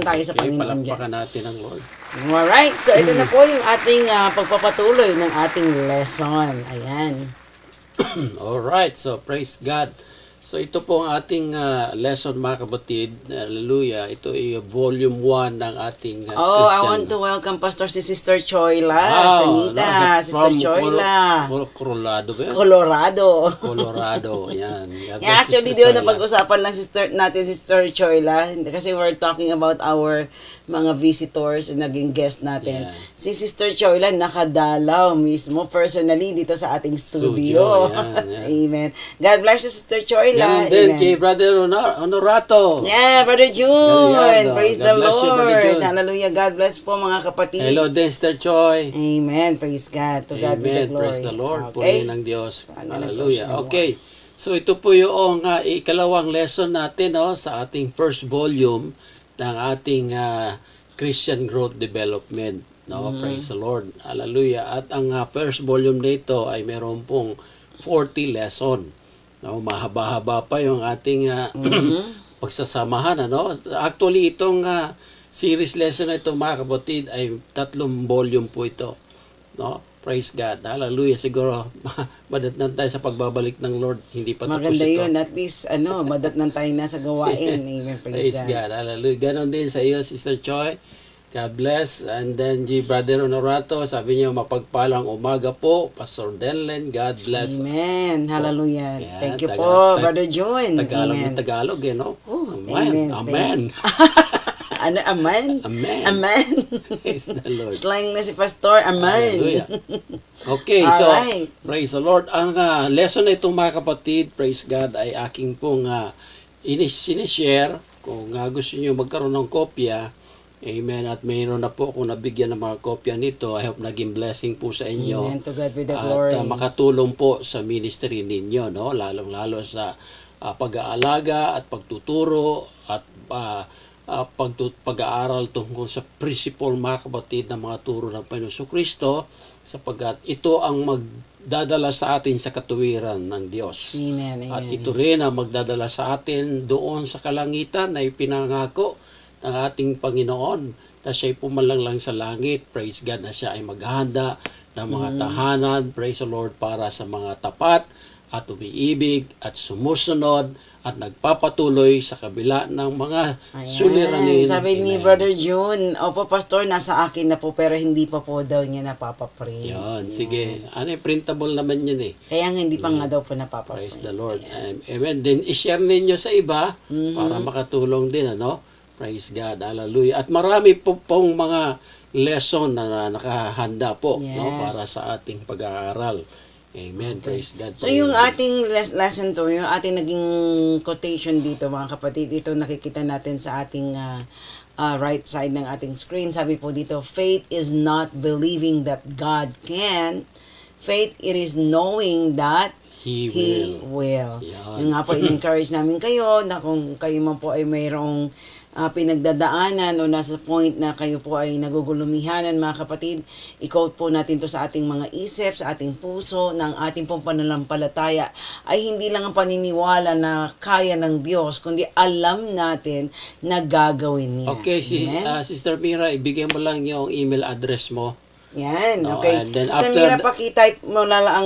tayo sa Panginoon dyan. Palakpakan natin ang Lord. Alright, so ito na po yung ating pagpapatuloy ng ating lesson. Ayan. Alright, so praise God. So ito po ang ating lesson mga kapatid. Hallelujah. Ito ay volume 1 ng ating I Christian. want to welcome Pastor si Sister Choyla. Sanita, Sister from Choyla. Colorado ba yun? Colorado. Yan. Yeah, actually, di na pag-usapan lang natin Sister Choyla kasi we're talking about our mga visitors na naging guest natin. Yeah. Si Sister Choyla nakadalaw mismo personally dito sa ating studio. Yan. Amen. God bless you, Sister Choyla. Yan din kay Brother Honorato. Yeah, Brother June. Praise the Lord. You, Hallelujah. God bless po mga kapatid. Hello din, Sister Choi. Amen. Praise God. To God be the glory. Praise the Lord. Okay. Purihin ng Diyos. Hallelujah. Okay. So ito po yung ikalawang lesson natin sa ating first volume ng ating Christian Growth Development. Praise the Lord. Hallelujah. At ang first volume nito ay meron pong 40 lesson. Mahaba-haba pa yung ating pagsasamahan. Actually, itong series lesson na ito, mga kapatid, ay 3 volume po ito. Praise God. Hallelujah. Siguro, madatnan tayo sa pagbabalik ng Lord. Hindi pa tapos ito. Maganda yun. At least, madatnan tayo na sa gawain. Amen. Praise God. Hallelujah. Ganon din sa iyo, Sister Choi. God bless. And then, Brother Honorato, sabi niyo, mapagpalang umaga po. Pastor Denlen, God bless. Amen. Hallelujah. Yeah, thank you po, Brother John. Tagalog Amen. na Tagalog, Oh, amen. Amen. Amen? Amen. Praise the Lord. Slang na si Pastor. Amen. Hallelujah. Okay, so, praise the Lord. Ang lesson na ito, mga kapatid, praise God, ay aking pong sinishare. Kung gusto niyo magkaroon ng kopya, amen, at mayroon na po kung nabigyan ng mga kopya nito, I hope naging blessing po sa inyo. Amen. To God be the glory. At makatulong po sa ministry ninyo, lalong-lalo sa pag-aalaga at pagtuturo at pag-aaral tungkol sa principle, mga kapatid, ng mga turo ng Panginoon Kristo, sapagkat ito ang magdadala sa atin sa katuwiran ng Diyos. Amen. At ito rin ang magdadala sa atin doon sa kalangitan na ipinangako ng ating Panginoon na siya'y pumalanglang sa langit. Praise God, na siya ay maghahanda ng mga tahanan, praise the Lord, para sa mga tapat at umiibig at sumusunod at nagpapatuloy sa kabila ng mga suliranin. Sabi ni Brother June, opo Pastor, nasa akin na po pero hindi pa po daw niya napapaprint. Yan, sige. Printable naman yun eh. Kaya nga hindi pa nga daw po napapaprint. Praise the Lord. Amen. Then i-share ninyo sa iba para makatulong din, Praise God. Hallelujah. At marami po pong mga lesson na nakahanda po para sa ating pag-aaral. Amen. Okay. Praise God. So yung ating lesson to, yung ating naging quotation dito, mga kapatid, ito nakikita natin sa ating right side ng ating screen. Sabi po dito, faith is not believing that God can. Faith, it is knowing that He will. Yung nga po, in-encourage namin kayo na kung kayo man po ay mayroong pinagdadaanan o nasa point na kayo po ay nagugulumihanan, mga kapatid, i-quote po natin to sa ating mga isip, sa ating puso, ng ating pong pananampalataya ay hindi lang ang paniniwala na kaya ng Diyos, kundi alam natin na gagawin niya. Okay, Sister Mira, ibigay mo lang yung email address mo. Yan, okay. Sister Mira, pakitype mo na lang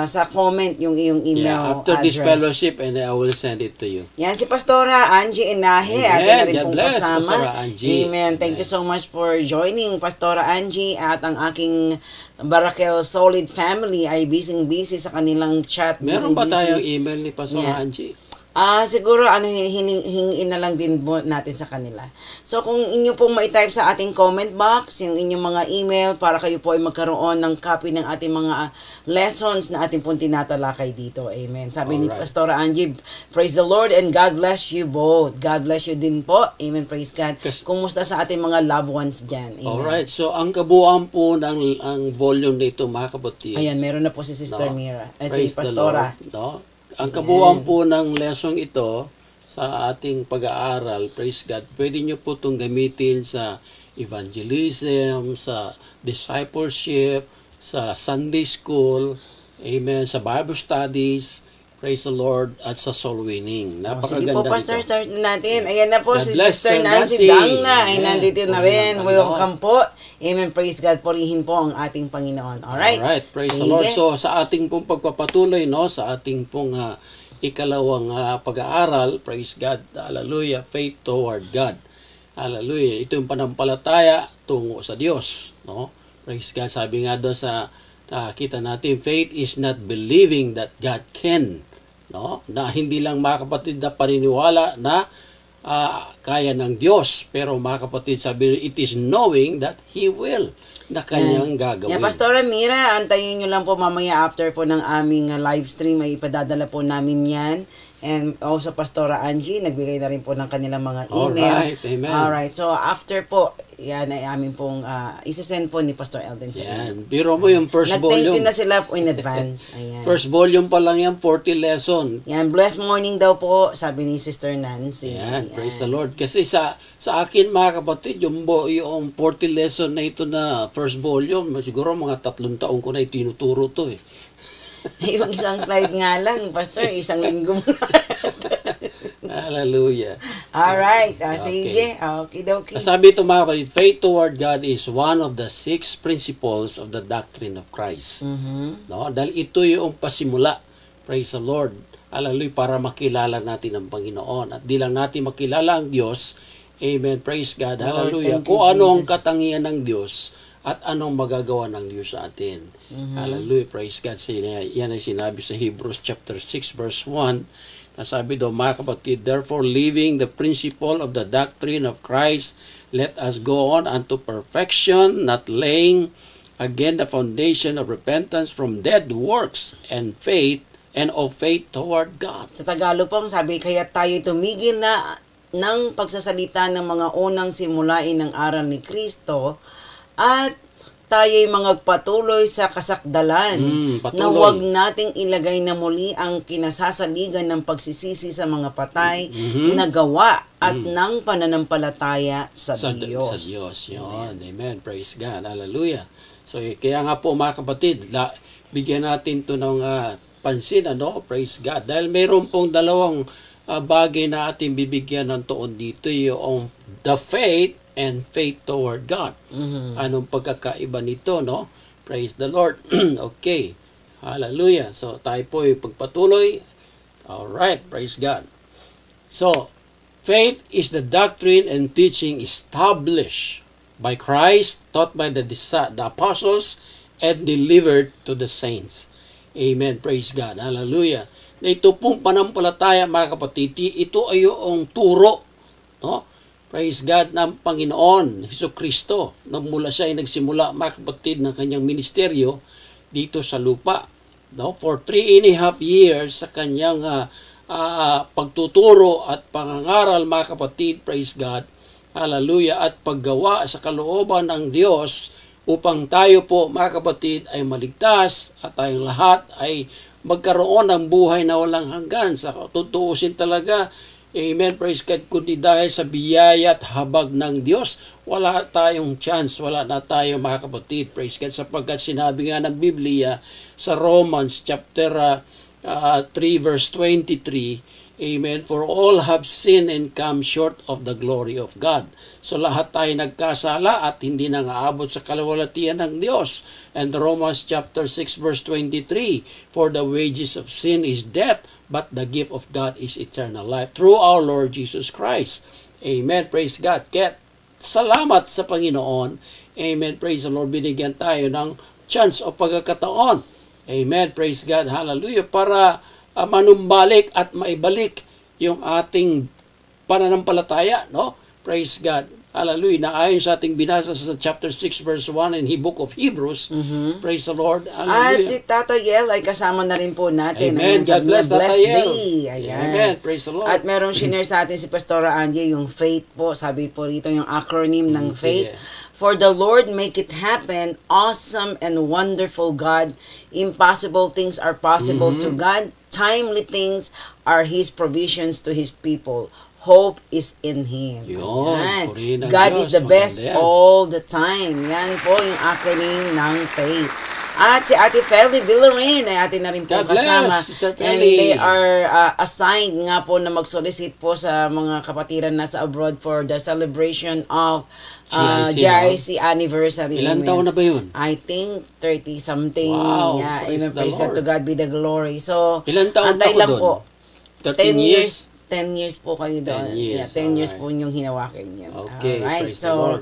sa comment yung iyong email after address. This fellowship, and I will send it to you. Yan, si Pastora Angie Inahe. Atin na rin pong kasama. Amen. Thank you so much for joining, Pastora Angie, at ang aking Barakel Solid family ay busy sa kanilang chat. Meron ba tayong email ni Pastora Angie? Siguro hingin na lang din natin sa kanila. So kung inyo pong ma-type sa ating comment box yung inyong mga email para kayo po ay magkaroon ng copy ng ating mga lessons na ating pong tinatalakay dito. Amen. Sabi ni Pastora Angie, praise the Lord and God bless you both. God bless you din po. Amen. Praise God. Kumusta sa ating mga loved ones dyan? Amen. Alright. So ang kabuuan po ng volume nito, mga kapatid. Ayan, meron na po si Sister Mira. Si Pastora. Ang kabuuan po ng lesson ito sa ating pag-aaral, praise God, pwede nyo po itong gamitin sa evangelism, sa discipleship, sa Sunday school, amen, sa Bible studies, Praise the Lord, at sa soul winning. Sige Napakaganda po, Pastor, nito. start na natin. Ayan na po, God si bless Sister Sir Nancy Nancy. Dangna ay Amen. nandito na rin. Purihin ang Welcome po. Amen. Praise God. Purihin po ang ating Panginoon. Alright? Alright, praise the Lord. So, sa ating pong pagpapatuloy, no, sa ating pong ikalawang pag-aaral, praise God, hallelujah, faith toward God. Hallelujah. Ito yung panampalataya tungo sa Diyos, no? Praise God. Sabi nga doon sa kita natin, faith is not believing that God can, no? Na hindi lang mga kapatid na paniniwala na kaya ng Diyos, pero mga kapatid, sabi, it is knowing that He will, na kanyang gagawin. Yeah, Pastora Mira, antayin nyo lang po mamaya after po ng aming live stream ay ipadadala po namin yan. And also Pastora Angie, nagbigay na rin po ng kanilang mga email. Alright, amen. Alright, so after po, yan ay amin pong isasend po ni Pastor Eldon sa inyo. Yan. Biro mo yung first Nag-thank you volume. na sila in advance. Ayan. First volume pa lang yan, 40 lesson. Yan, blessed morning daw po, sabi ni Sister Nancy. Yan, praise the Lord. Kasi sa akin mga kapatid, yung 40 lesson na ito na first volume, siguro mga 3 taon ko na itinuturo to eh. Yung isang slide nga lang, Pastor, isang linggo mo. Hallelujah. Alright, sige. Okay. Sabi ito mga kapatid, faith toward God is one of the 6 principles of the doctrine of Christ. No? Dahil ito yung pasimula, praise the Lord, hallelujah, para makilala natin ang Panginoon. At di lang natin makilala ang Diyos, amen, praise God, hallelujah, kung ano ang katangian ng Diyos at anong magagawa ng Diyos sa atin. Hallelujah, praise God. Yan ay sinabi sa Hebrews chapter 6 verse 1. Nasabi daw, mga kapatid, therefore, leaving the principle of the doctrine of Christ, let us go on unto perfection, not laying again the foundation of repentance from dead works and faith, and of faith toward God. Sa Tagalog po, sabi, kaya tayo tumigil na ng pagsasalita ng mga unang simulain ng aral ni Kristo at tayo'y magpatuloy sa kasakdalan na huwag nating ilagay na muli ang kinasasaligan ng pagsisisi sa mga patay na gawa at ng pananampalataya sa Diyos. Sa Diyos. Yun. Amen. Praise God. Hallelujah. So, kaya nga po mga kapatid, bigyan natin ito ng pansin, ano? Praise God. Dahil mayroon pong dalawang bagay na ating bibigyan ng tuon dito, yung the faith and faith toward God. Anong pagkakaiba nito, no? Praise the Lord. Okay. Hallelujah. So, tayo po ay pagpatuloy. Alright. Praise God. So, faith is the doctrine and teaching established by Christ, taught by the apostles, and delivered to the saints. Amen. Praise God. Hallelujah. Na ito pong panampalataya, mga kapatid, ito ay yung turo, no? Praise God ng Panginoon, Jesucristo, nang mula siya ay nagsimula, mga kapatid, ng kanyang ministeryo dito sa lupa. No? For 3.5 years sa kanyang pagtuturo at pangangaral, mga kapatid, praise God, hallelujah, at paggawa sa kalooban ng Diyos upang tayo po, mga kapatid, ay maligtas at tayong lahat ay magkaroon ng buhay na walang hanggan. Sa tutuusin talaga, amen, praise God, kundi dahil sa biyaya at habag ng Diyos, wala tayong chance, wala na tayo mga kapatid, praise God, sapagkat sinabi nga ng Biblia sa Romans chapter 3 verse 23, amen, for all have sinned and come short of the glory of God. So lahat tayo nagkasala at hindi nang aabot sa kalawalatian ng Diyos. And Romans chapter 6 verse 23, for the wages of sin is death, but the gift of God is eternal life through our Lord Jesus Christ. Amen. Praise God. Kaya salamat sa Panginoon. Amen. Praise the Lord. Binigyan tayo ng chance o pagkakataon. Amen. Praise God. Hallelujah. Para manumbalik at maibalik yung ating pananampalataya. No? Praise God. Hallelujah. Na ayon sa ating binasa sa chapter 6 verse 1 in the book of Hebrews. Praise the Lord. Hallelujah. At si Tata Yel ay kasama na rin po natin. Amen. God bless Tata Yel. Ayan. Amen. Praise the Lord. At meron shinare sa atin si Pastora Angie yung faith po. Sabi po rito yung acronym ng faith. For the Lord make it happen, awesome and wonderful God. Impossible things are possible to God. Timely things are His provisions to His people. Hope is in Him. God Diyos, is the best all the time. Yan po yung acronym ng faith. At si Ate Feli Villarin ay atin na rin po God bless, kasama. Sister And Feli. they are assigned nga po na mag-solicit po sa mga kapatiran nasa abroad for the celebration of GIC anniversary. Ilan Amen. taon na ba yun? I think 30 something. Wow, Yeah, praise amen. the Praise God. Lord. To God be the glory. So, Ilan taon antay ako lang doon? po. 13 years? 10 years po kayo doon. 10 years, Yeah, 10 years alright. po yung hinawakan niyo. Okay, Alright. praise the So, Lord.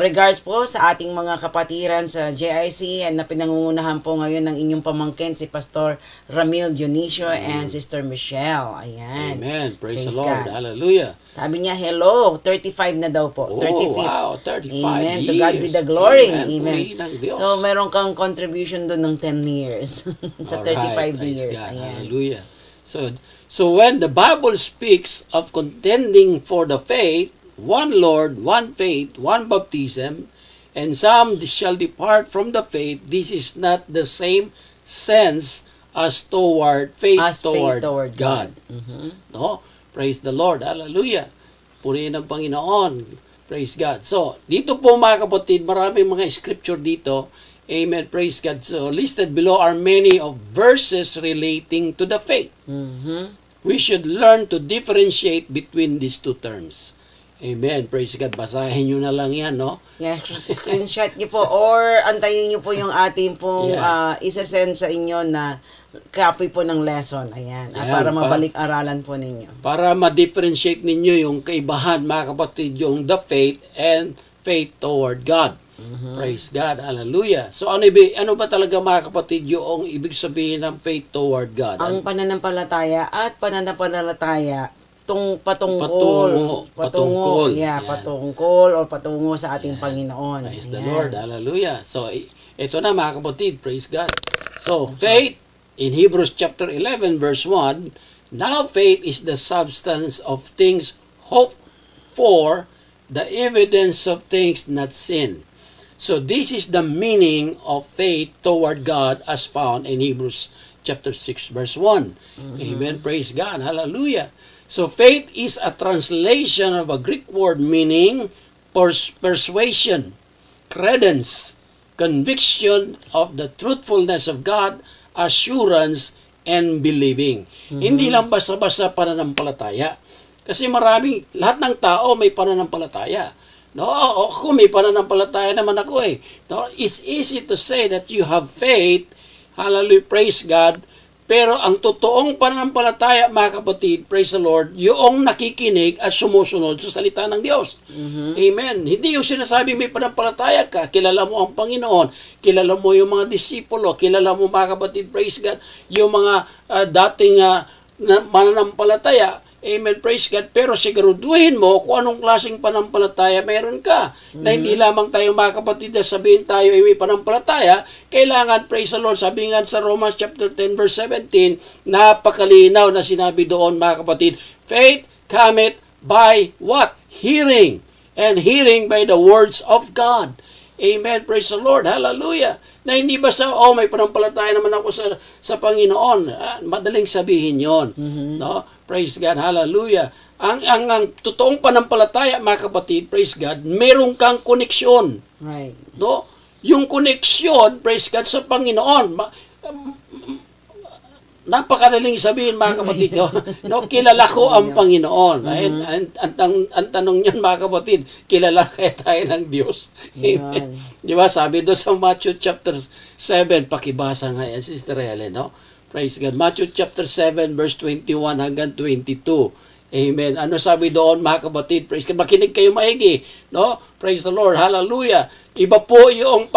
regards po sa ating mga kapatiran sa JIC and na pinangungunahan po ngayon ng inyong pamangkin si Pastor Ramil Dionisio and Sister Michelle. Ayan. Amen. Praise the Praise Lord. God. Hallelujah. Sabi niya, hello, 35 na daw po. Oh, 35. wow, 35 Amen. years. To God be the glory. Amen. Amen. Purihin ang Diyos. So, meron kang contribution doon ng 10 years. Sa 35 praise years. God. Ayan. Hallelujah. So when the Bible speaks of contending for the faith, one Lord, one faith, one baptism, and some shall depart from the faith, this is not the same sense as toward faith, As faith toward God. No? Praise the Lord. Hallelujah. Purihin ang Panginoon. Praise God. So, dito po mga kapatid, maraming mga scripture dito. Amen. Praise God. So, listed below are many of verses relating to the faith. We should learn to differentiate between these two terms. Amen. Praise God. Basahin nyo na lang yan, no? Yeah, screenshot niyo po or antayin niyo po yung ating pong Yeah. isa-send sa inyo na copy po ng lesson. Ayan. At Ayan, para mabalik-aralan po ninyo. Para ma-differentiate ninyo yung kaibahan, mga kapatid, yung the faith and faith toward God. Praise God. Hallelujah. So, ano ba talaga, mga kapatid, yung ibig sabihin ng faith toward God? Ang pananampalataya at pananampalataya Patungkol. Yeah, Yan. patungkol or patungo sa ating Panginoon. Praise the Ayan. Lord. Hallelujah. So, ito na mga kapatid. Praise God. So, faith, in Hebrews chapter 11, verse 1, now faith is the substance of things hoped for, the evidence of things not seen. So, this is the meaning of faith toward God as found in Hebrews chapter 6, verse 1. Amen. Praise God. Hallelujah. So, faith is a translation of a Greek word meaning persuasion, credence, conviction of the truthfulness of God, assurance, and believing. Hindi lang basta-basta pananampalataya. Kasi lahat ng tao may pananampalataya. No, ako may pananampalataya naman ako eh. No, it's easy to say that you have faith, hallelujah, praise God, pero ang totoong pananampalataya, mga kapatid, praise the Lord, yung nakikinig at sumusunod sa salita ng Diyos. Amen. Hindi yung sinasabing may pananampalataya ka, kilala mo ang Panginoon, kilala mo yung mga disipulo, kilala mo, mga kapatid, praise God, yung mga dating mananampalataya. Amen, praise God. Pero siguraduhin mo kung anong klaseng panampalataya meron ka. Na hindi lamang tayo, mga kapatid, na sabihin tayo ay may panampalataya. Kailangan, praise the Lord, sabi nga sa Romans chapter 10 verse 17, napakalinaw na sinabi doon, mga kapatid, faith cometh by what? Hearing. And hearing by the words of God. Amen, praise the Lord, hallelujah. Na hindi ba may panampalataya naman ako sa Panginoon. Madaling sabihin yon, no? Praise God, hallelujah. Ang totoong panampalataya, mga kapatid, praise God, meron kang koneksyon. Right. No? Yung koneksyon, praise God, sa Panginoon. Napakadaling sabihin, mga kapatid. No, kilala ko ang Panginoon. Ang tanong niyan, mga kapatid, kilala kaya tayo ng Diyos. Amen. Di ba? Sabi doon sa Matthew chapter 7, pakibasa nga yan, Sister Helen, no? Praise God. Matthew chapter 7, verse 21 hanggang 22. Amen. Ano sabi doon, mga kapatid? Praise God. Makinig kayo maigi. No? Praise the Lord. Hallelujah. Iba po yung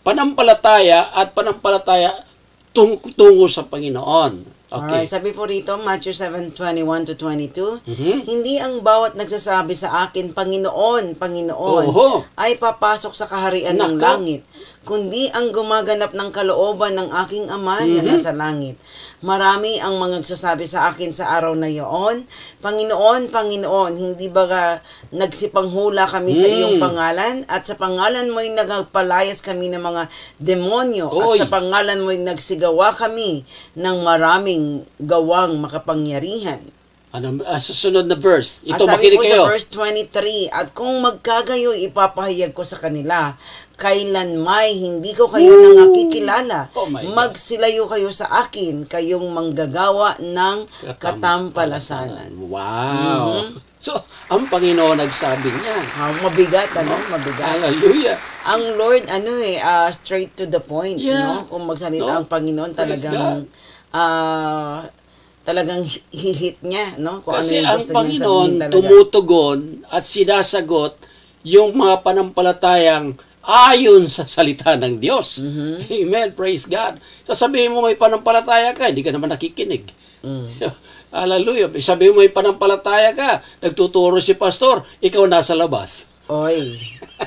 panampalataya at panampalataya tungo sa Panginoon. Okay. Alright, sabi po rito, Matthew 7:21 to 22, hindi ang bawat nagsasabi sa akin, Panginoon, Panginoon, ay papasok sa kaharian ng langit, kundi ang gumaganap ng kalooban ng aking Ama na nasa langit. Marami ang mga nagsasabi sa akin sa araw na iyon, Panginoon, Panginoon, hindi ba nagsipanghula kami sa iyong pangalan? At sa pangalan mo'y nagpalayas kami ng mga demonyo. At sa pangalan mo'y nagsigawa kami ng maraming gawang makapangyarihan. Sa sunod na verse. Ito, sabi makinig po kayo. sa verse 23, at kung magkagayo, ipapahayag ko sa kanila, kailanmay hindi ko kayo nangakikilala. Oh my God. Magsilayo kayo sa akin, kayong manggagawa ng katampalasanan. Wow. So, ang Panginoon nagsabi niya. Mabigat, mabigat. Hallelujah. Ang Lord, straight to the point, Yeah. Kung magsalita No? ang Panginoon, Praise talagang hihit niya, Kung Kasi ano yung ang gusto niyang Panginoon sabihin talaga. tumutugon at sinasagot yung mga panampalatayang ayon sa salita ng Diyos. Amen. Praise God. Sasabihin mo may panampalataya ka, hindi ka naman nakikinig. Hallelujah. Sabihin mo may panampalataya ka, nagtuturo si pastor, ikaw nasa labas. Oy,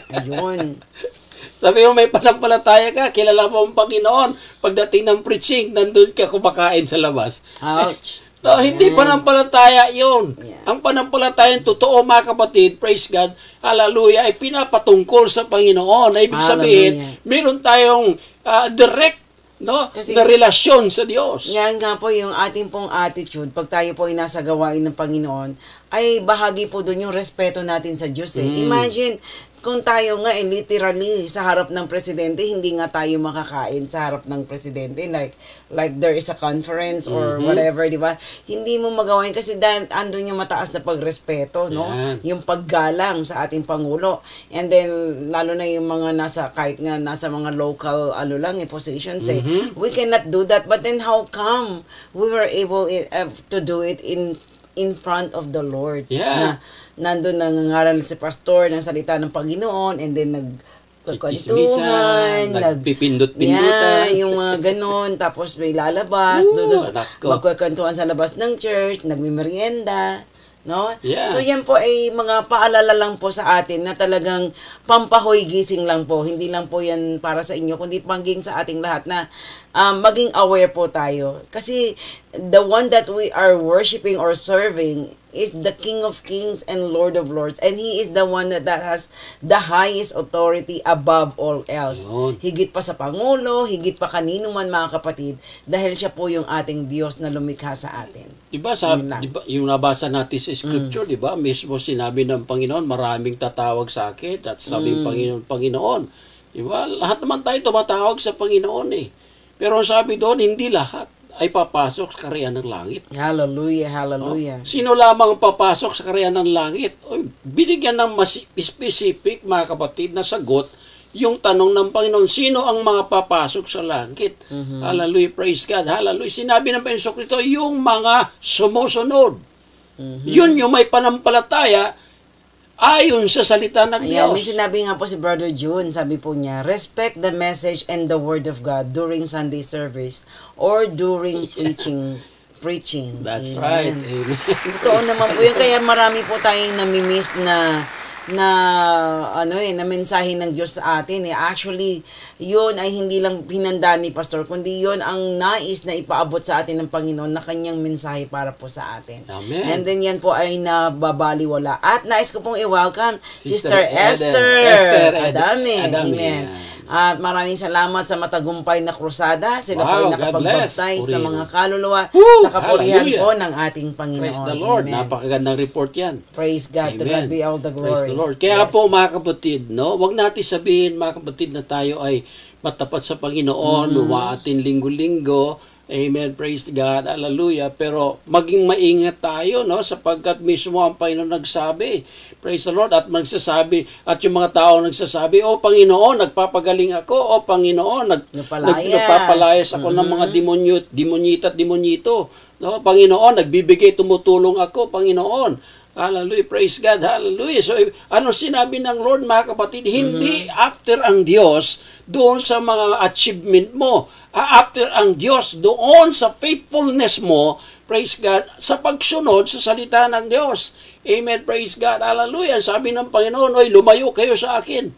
ayun. Sabi mo may panampalataya ka, kilala mo ang Panginoon. Pagdating ng preaching, nandun ka kumakain sa labas. Ouch. No, hindi panampalataya yun. Yeah. Ang panampalataya totoo, mga kapatid, praise God, hallelujah, ay pinapatungkol sa Panginoon. Ibig sabihin, meron tayong direct na relasyon sa Diyos. Yan nga po yung ating pong attitude. Pag tayo po ay nasa gawain ng Panginoon, ay bahagi po doon yung respeto natin sa Diyos. Imagine, kung tayo nga literally sa harap ng presidente, hindi nga tayo makakain sa harap ng presidente. Like there is a conference or whatever, di ba? Hindi mo magawain kasi dahil andun yung mataas na pagrespeto, yung paggalang sa ating Pangulo. And then, lalo na yung mga kahit nga nasa mga local, positions, we cannot do that. But then how come we were able to do it in front of the Lord? Yeah. Na nandun nangangaral si pastor ng salita ng Panginoon, and then nagkwentuhan, nagpipindot-pindutan. Yung mga ganon, tapos may lalabas, magkwentuhan sa labas ng church, nagmimerienda, no? Yeah. So yan po ay mga paalala lang po sa atin na talagang pampahoy gising lang po. Hindi lang po yan para sa inyo, kundi maging sa ating lahat na maging aware po tayo. Kasi the one that we are worshiping or serving is the King of Kings and Lord of Lords. And He is the one that has the highest authority above all else. Yun. Higit pa sa Pangulo, higit pa kanino man, mga kapatid, dahil siya po yung ating Diyos na lumikha sa atin. Diba, yung nabasa natin sa scripture, diba, mismo sinabi ng Panginoon, maraming tatawag sa akin, at sabi ng Panginoon. Diba, lahat naman tayo tumatawag sa Panginoon eh. Pero sabi doon, hindi lahat ay papasok sa kaharian ng langit. Hallelujah, hallelujah. Sino lamang papasok sa kaharian ng langit? Binigyan ng mas specific, mga kapatid, na sagot yung tanong ng Panginoon, sino ang mga papasok sa langit? Hallelujah, praise God, hallelujah. Sinabi ng Panginoon Kristo, yung mga sumusunod. Yun yung may panampalataya ayon sa salita ng Diyos. May sinabi nga po si Brother June, sabi po niya, respect the message and the word of God during Sunday service or during preaching. That's Amen. right. Amen. Totoo naman po yun. Kaya marami po tayong namimiss na mensahe ng Diyos sa atin. Actually, yun ay hindi lang hinanda ni Pastor, kundi yun ang nais na ipaabot sa atin ng Panginoon na kanyang mensahe para po sa atin. Amen. And then yan po ay nababaliwala. At nais ko pong i-welcome Sister Esther Adame. Amen. At maraming salamat sa matagumpay na krusada. Sila po ay nakapag-baptize ng mga kaluluwa sa kapurihan po ng ating Panginoon. Praise the Lord. Amen. Napakagandang report yan. Praise God. Amen. To God be all the glory. Praise the Lord. Kaya po, mga kapatid, wag natin sabihin, mga kapatid, na tayo ay matapat sa Panginoon, umaatin linggo-linggo. Amen. Praise God. Hallelujah. Pero maging maingat tayo, sapagkat mismo ang Panginoon nagsabi. Praise the Lord. At magsasabi, at yung mga tao nagsasabi, O Panginoon, nagpapagaling ako. O Panginoon, nagpapalayas ako ng mga demonyita at demonyito. Panginoon, nagbibigay, tumutulong ako, Panginoon. Hallelujah, praise God, hallelujah. So, ano sinabi ng Lord, mga kapatid? Hindi after ang Diyos doon sa mga achievement mo. After ang Diyos doon sa faithfulness mo, praise God, sa pagsunod sa salita ng Diyos. Amen, praise God, hallelujah. Sabi ng Panginoon, lumayo kayo sa akin.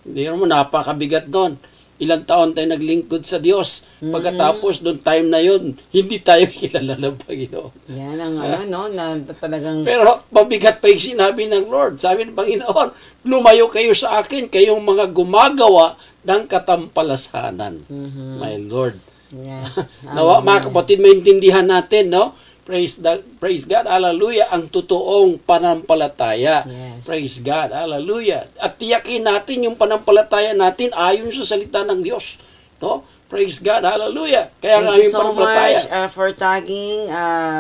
Hindi mo, napakabigat doon. Ilang taon tayo naglingkod sa Diyos. Pagkatapos doon time na yun, hindi tayo kilala ng Panginoon. Yan ang na talagang... Pero mabigat pa yung sinabi ng Lord. Sabi ng Panginoon, lumayo kayo sa akin, kayong mga gumagawa ng katampalasanan. My Lord. Yes. Nawa, mga kapatid, maintindihan natin, Praise God, hallelujah, ang totoong panampalataya. Yes. Praise God, hallelujah. At tiyakin natin yung panampalataya natin ayon sa salita ng Diyos. No? Praise God, hallelujah. Kaya nga Thank you yung so panampalataya. much for tagging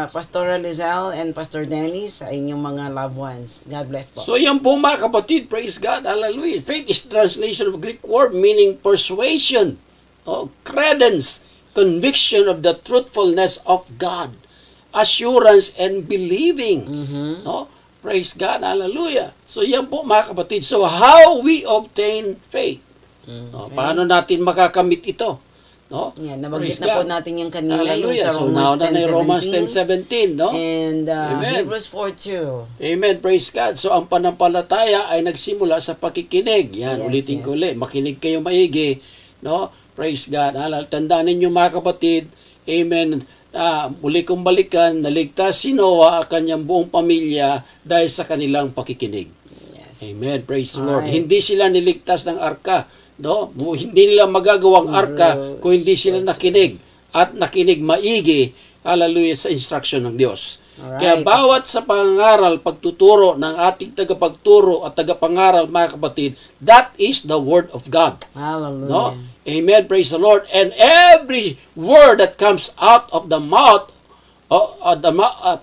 Pastor Lizelle and Pastor Dennis sa inyong mga loved ones. God bless po. So yan po mga kapatid, praise God, hallelujah. Faith is translation of Greek word meaning persuasion, credence, conviction of the truthfulness of God, assurance and believing. No? Praise God, hallelujah. So yan po mga kapatid. So how we obtain faith? No? Paano natin makakamit ito? No? Yan, nabanggit na po natin yung kanina, hallelujah. yung sa Romans 10:17, no? And Amen. Hebrews 4:2. Amen, praise God. So ang panampalataya ay nagsimula sa pakikinig. Yan, Yes, ulitin yes. ko ulit. Makinig kayo maigi, no? Praise God. Tandaan ninyo mga kapatid, amen. Muli kong balikan, naligtas si Noah at kanyang buong pamilya dahil sa kanilang pakikinig. Yes. Amen, praise the Lord. Alright. Hindi sila niligtas ng arka, no? Hindi nila magagawang arka kung hindi sila nakinig at nakinig maigi, hallelujah, sa instruction ng Diyos. Alright. Kaya bawat sa pangaral, pagtuturo ng ating tagapagturo at tagapangaral, mga kapatid, that is the Word of God. Hallelujah. No? Amen, praise the Lord. And every word that comes out of the mouth,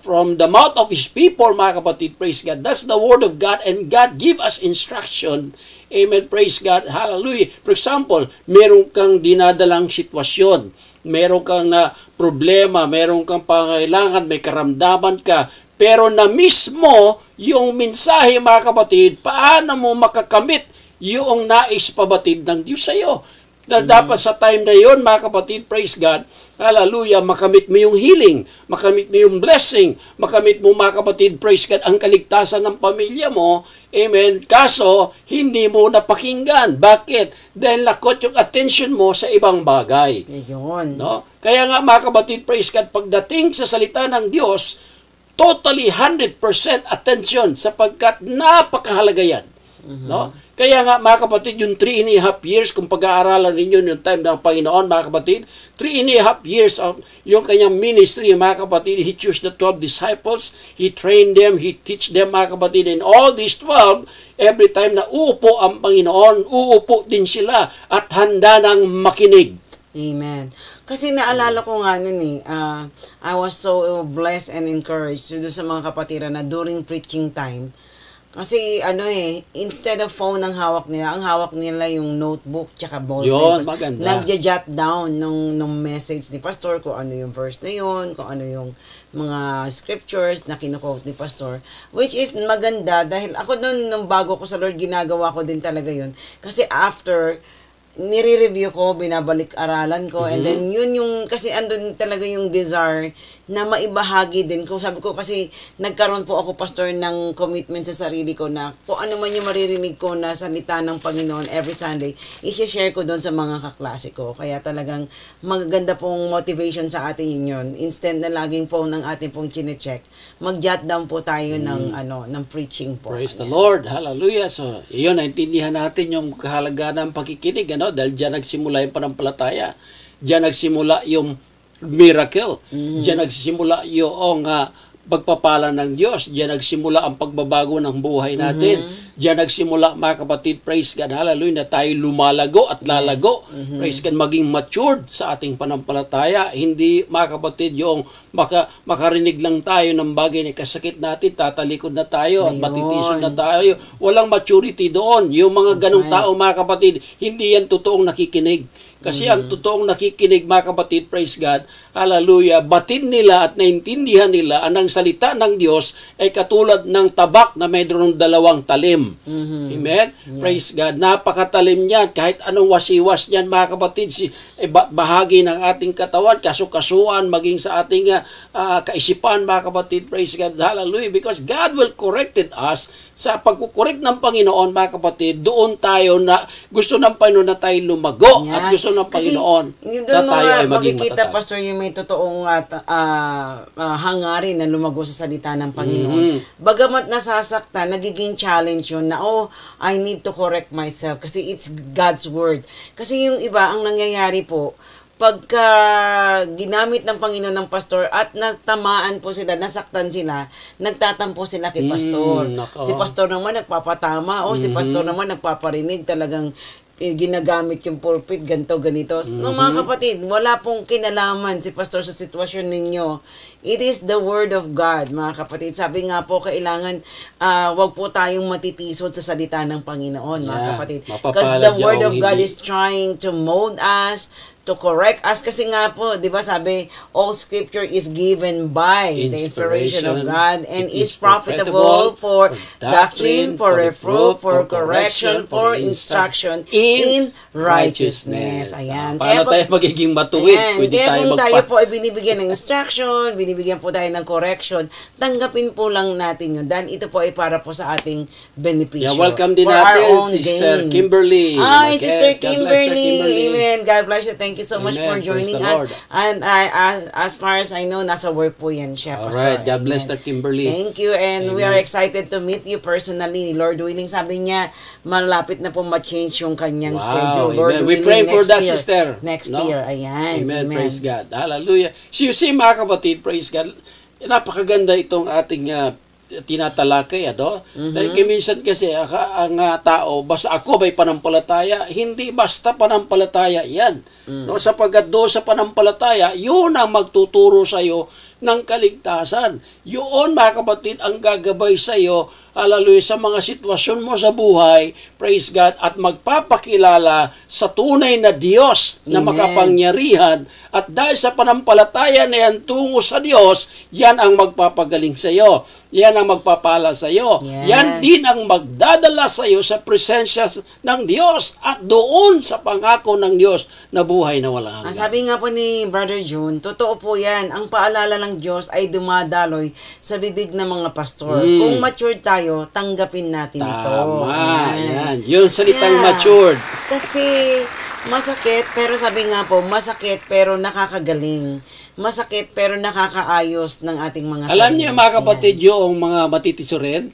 from the mouth of His people, mga kapatid, praise God, that's the Word of God, and God give us instruction. Amen, praise God, hallelujah. For example, meron kang dinadalang sitwasyon, meron kang problema, meron kang pangailangan, may karamdaman ka, pero na mismo yung mensahe, mga kapatid, paano mo makakamit yung nais pabatid ng Diyos sa iyo? Na dapat sa time na yon, mga kapatid, praise God, hallelujah, makamit mo yung healing, makamit mo yung blessing, makamit mo, mga kapatid, praise God, ang kaligtasan ng pamilya mo, amen. Kaso, hindi mo napakinggan. Bakit? Dahil lakot yung attention mo sa ibang bagay. Yun. No? Kaya nga, mga kapatid, praise God, pagdating sa salita ng Diyos, totally 100% attention sapagkat napakahalaga yan. No? Kaya nga, mga kapatid, yung 3.5 years, kung pag-aaralan ninyo yung time ng Panginoon, mga kapatid, 3.5 years of yung kanyang ministry, mga kapatid, He chose the 12 disciples, He trained them, He teach them, mga kapatid, and all these 12, every time na uupo ang Panginoon, uupo din sila at handa ng makinig. Amen. Kasi naalala ko nga nun I was so blessed and encouraged doon sa mga kapatiran na during preaching time. Kasi instead of phone ang hawak nila yung notebook tsaka ballpen. Yun, maganda. Nagja-jot down nung message ni Pastor kung ano yung verse na yun, kung ano yung mga scriptures na kinuquote ni Pastor. Which is maganda dahil ako nung bago ko sa Lord, ginagawa ko din talaga yun. Kasi after nire-review ko, binabalik-aralan ko, and then yun yung, kasi andun talaga yung desire na maibahagi din ko. Sabi ko kasi nagkaroon po ako, Pastor, ng commitment sa sarili ko na kung ano man yung maririnig ko na salita ng Panginoon every Sunday, i-share ko doon sa mga kaklase ko. Kaya talagang maganda pong motivation sa atin yun. Instead na laging phone ang ating pong chinecheck, mag-jot down po tayo ng preaching po. Praise the Lord. Hallelujah. So, yun, naintindihan natin yung kahalagaan ng pagkikinig, dahil diyan nagsimula yung panampalataya. Diyan nagsimula yung miracle. Diyan nagsimula yung pagpapala ng Diyos. Diyan nagsimula ang pagbabago ng buhay natin. Diyan nagsimula, mga kapatid, praise God, hallelujah, na tayo lumalago at lalago. Praise God, maging matured sa ating panampalataya. Hindi, mga kapatid, yung makarinig lang tayo ng bagay na kasakit natin, tatalikod na tayo at matitison na tayo. Walang maturity doon. Yung mga ganong tao, mga kapatid, hindi yan totoong nakikinig. Kasi ang totoong nakikinig, mga kapatid, praise God, hallelujah, batid nila at naintindihan nila ang salita ng Diyos ay katulad ng tabak na mayroong 2 talim. Amen? Yeah. Praise God. Napakatalim niyan. Kahit anong wasiwas niyan, mga kapatid, bahagi ng ating katawan, kasukasuan, maging sa ating kaisipan, mga kapatid, praise God, hallelujah, because God will corrected us sa pagkukorek ng Panginoon, mga kapatid. Doon tayo na gusto ng Panginoon na tayo lumago at gusto ng Panginoon na tayo ay maging matatag. Pastor, yung may totoong hangarin na lumago sa salita ng Panginoon. Bagamat nasasaktan, nagiging challenge yun na, I need to correct myself kasi it's God's word. Kasi yung iba, ang nangyayari po, pagka ginamit ng Panginoon ng pastor at natamaan po sila, nasaktan sila, nagtatampo sila kay pastor. Si pastor naman nagpapatama o si pastor naman nagpaparinig, talagang ginagamit yung pulpit, ganito, ganito. No, mga kapatid, wala pong kinalaman si pastor sa sitwasyon ninyo. It is the Word of God, mga kapatid. Sabi nga po, kailangan wag po tayong matitisod sa salita ng Panginoon, mga kapatid. Because the Word of God is trying to mold us, to correct us. Kasi nga po, di ba sabi, all scripture is given by the inspiration of God and is profitable for doctrine, for reproof, for correction, for instruction in righteousness. Ayan. Paano tayo magiging matuwid? Kaya kung tayo po ay binibigyan ng instruction, binibigyan po tayo ng correction, tanggapin po lang natin yun. Dahil ito po ay para po sa ating benepisyo. Yeah, welcome din natin, Sister Kimberly. Hi, Sister Kimberly. Amen. God bless you. Thank you so much for joining us. And as far as I know, nasa work po yan siya, Pastor. Alright, God bless Sister Kimberly. Thank you, and we are excited to meet you personally. Lord willing, sabi niya, malapit na po ma-change yung kanyang schedule. Lord willing, we pray for that, Sister. Next year, ayan. Amen. Praise God. Hallelujah. So you see, mga kapatid, praise God, napakaganda itong ating tinatalakay, Dahil minsan kasi ang tao, basta ako may panampalataya, hindi basta panampalataya yan. No, sapagkat doon sa panampalataya, yun ang magtuturo sa iyo ng kaligtasan. Yun, mga kapatid, ang gagabay sa iyo, hallelujah, sa mga sitwasyon mo sa buhay, praise God, at magpapakilala sa tunay na Diyos na makapangyarihan. At dahil sa panampalataya na yan tungo sa Diyos, yan ang magpapagaling sa iyo. Yan ang magpapala sa iyo. Yes. Yan din ang magdadala sa iyo sa presensya ng Diyos at doon sa pangako ng Diyos na buhay na walang hanggan. Sabi nga po ni Brother June, totoo po yan. Ang paalala ng Diyos ay dumadaloy sa bibig ng mga pastor. Kung matured tayo, tanggapin natin ito. Tama. Yan. Yung salitang matured. Kasi masakit, pero sabi nga po, masakit pero nakakagaling. Masakit pero nakakaayos ng ating mga sarili. Alam niyo, mga kapatid, yung mga matitisurin,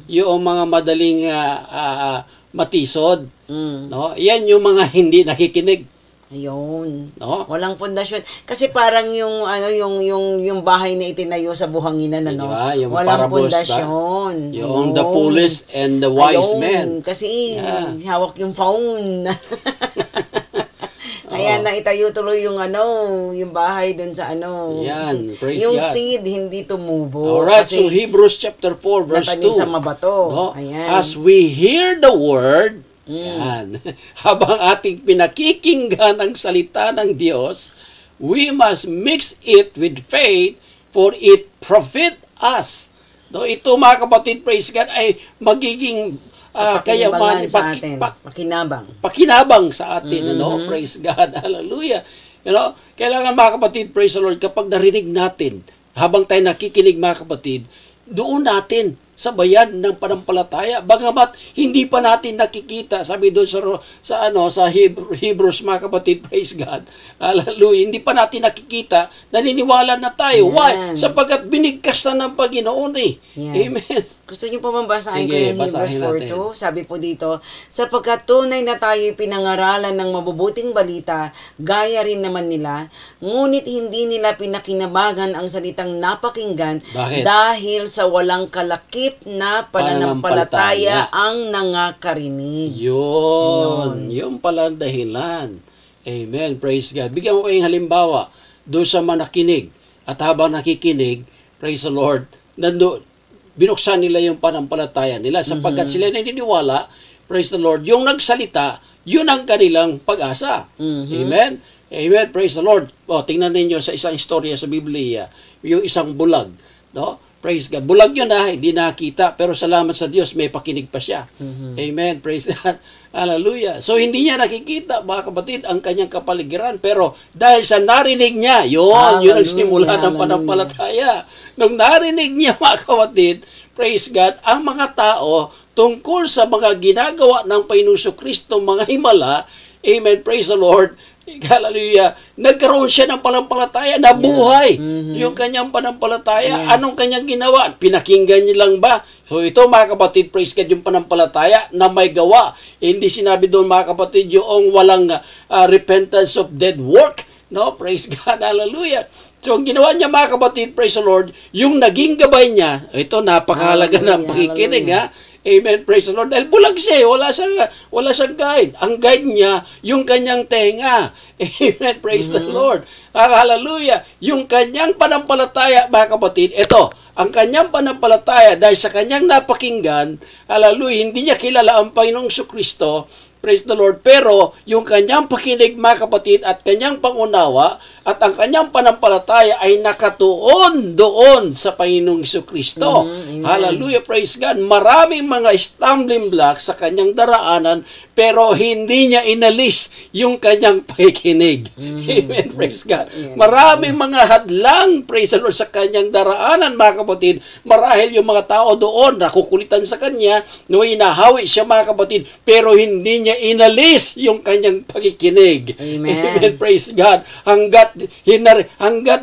yung mga madaling matisod, no? Yan yung mga hindi nakikinig. Ayun. No? Walang pundasyon. Kasi parang yung yung bahay na itinayo sa buhanginan, Diba? Yung walang parables, pundasyon. Yung the foolish and the wise men. Kasi hawak yung phone. Kaya naitayo tuloy yung yung bahay dun sa Yan, praise yung God. seed hindi tumubo. Alright, so Hebrews chapter 4 verse 2. Sa mabato. No? Ayan. As we hear the word, yan, habang ating pinakikinggan ang salita ng Diyos, we must mix it with faith for it profit us. No, ito, mga kapatid, praise God, ay magiging kayaman sa atin. Pakinabang sa atin, praise God, hallelujah. Kailangan, mga kapatid, praise the Lord, kapag narinig natin, habang tayo nakikinig, mga kapatid, doon natin sabayan ng panampalataya. Bagamat hindi pa natin nakikita, sabi doon sa Hebrews, mga kapatid, praise God. Hallelujah. Hindi pa natin nakikita, naniniwala na tayo. Why? Sapagkat binigkas na ng Panginoon Yes. Amen. Gusto niyo po mabasahin ko yung Hebrews 4:2? Sabi po dito, sapagkat tunay na tayo'y pinangaralan ng mabubuting balita, gaya rin naman nila, ngunit hindi nila pinakinabangan ang salitang napakinggan. Bakit? Dahil sa walang kalakip na pananampalataya ang nangakarinig. Yun pala ang dahilan. Amen. Praise God. Bigyan ko kayong halimbawa doon sa manakinig. At habang nakikinig, praise the Lord, binuksan nila yung panampalataya nila sapagkat sila naniniwala, praise the Lord, yung nagsalita, yun ang kanilang pag-asa. Amen? Amen. Praise the Lord. Tingnan ninyo sa isang istorya sa Biblia, yung isang bulag. No? Praise God. Bulag yun hindi nakita, pero salamat sa Diyos, may pakinig pa siya. Amen. Praise God. Hallelujah. So, hindi niya nakikita, mga kapatid, ang kanyang kapaligiran, pero dahil sa narinig niya, yun ang simula ng panampalataya. Nung narinig niya, mga kapatid, praise God, ang mga tao, tungkol sa mga ginagawa ng Panginoon Kristo, mga himala, amen, praise the Lord, hallelujah, nagkaroon siya ng panampalataya na buhay. Yung kanyang panampalataya, anong kanyang ginawa? Pinakinggan niya lang ba? So ito, mga kapatid, praise God, yung panampalataya na may gawa. Hindi sinabi doon, mga kapatid, yung walang repentance of dead work. No, praise God, hallelujah. So, ang ginawa niya mga kapatid, praise the Lord, yung naging gabay niya, ito, napakahalaga ng pakikinig, ha? Amen, praise the Lord. Dahil bulag siya, wala siyang guide. Ang guide niya, yung kanyang tenga. Amen, praise the Lord. Hallelujah. Yung kanyang panampalataya, mga kapatid, ito, ang kanyang panampalataya, dahil sa kanyang napakinggan, hallelujah, hindi niya kilala ang Panginoong Kristo, praise the Lord. Pero, yung kanyang pakinig, mga kapatid, at kanyang pangunawa, at ang kanyang panampalataya ay nakatuon doon sa Panginoong Kristo. Hallelujah, praise God. Maraming mga stumbling blocks sa kanyang daraanan, pero hindi niya inalis yung kanyang pakikinig. Amen, praise God. Maraming mga hadlang, praise the Lord, sa kanyang daraanan, mga kapatid. Marahil yung mga tao doon, nakukulitan sa kanya, no, inahawi siya, mga kapatid, pero hindi niya inalis yung kanyang pakikinig. Amen. Amen, praise God. Hanggat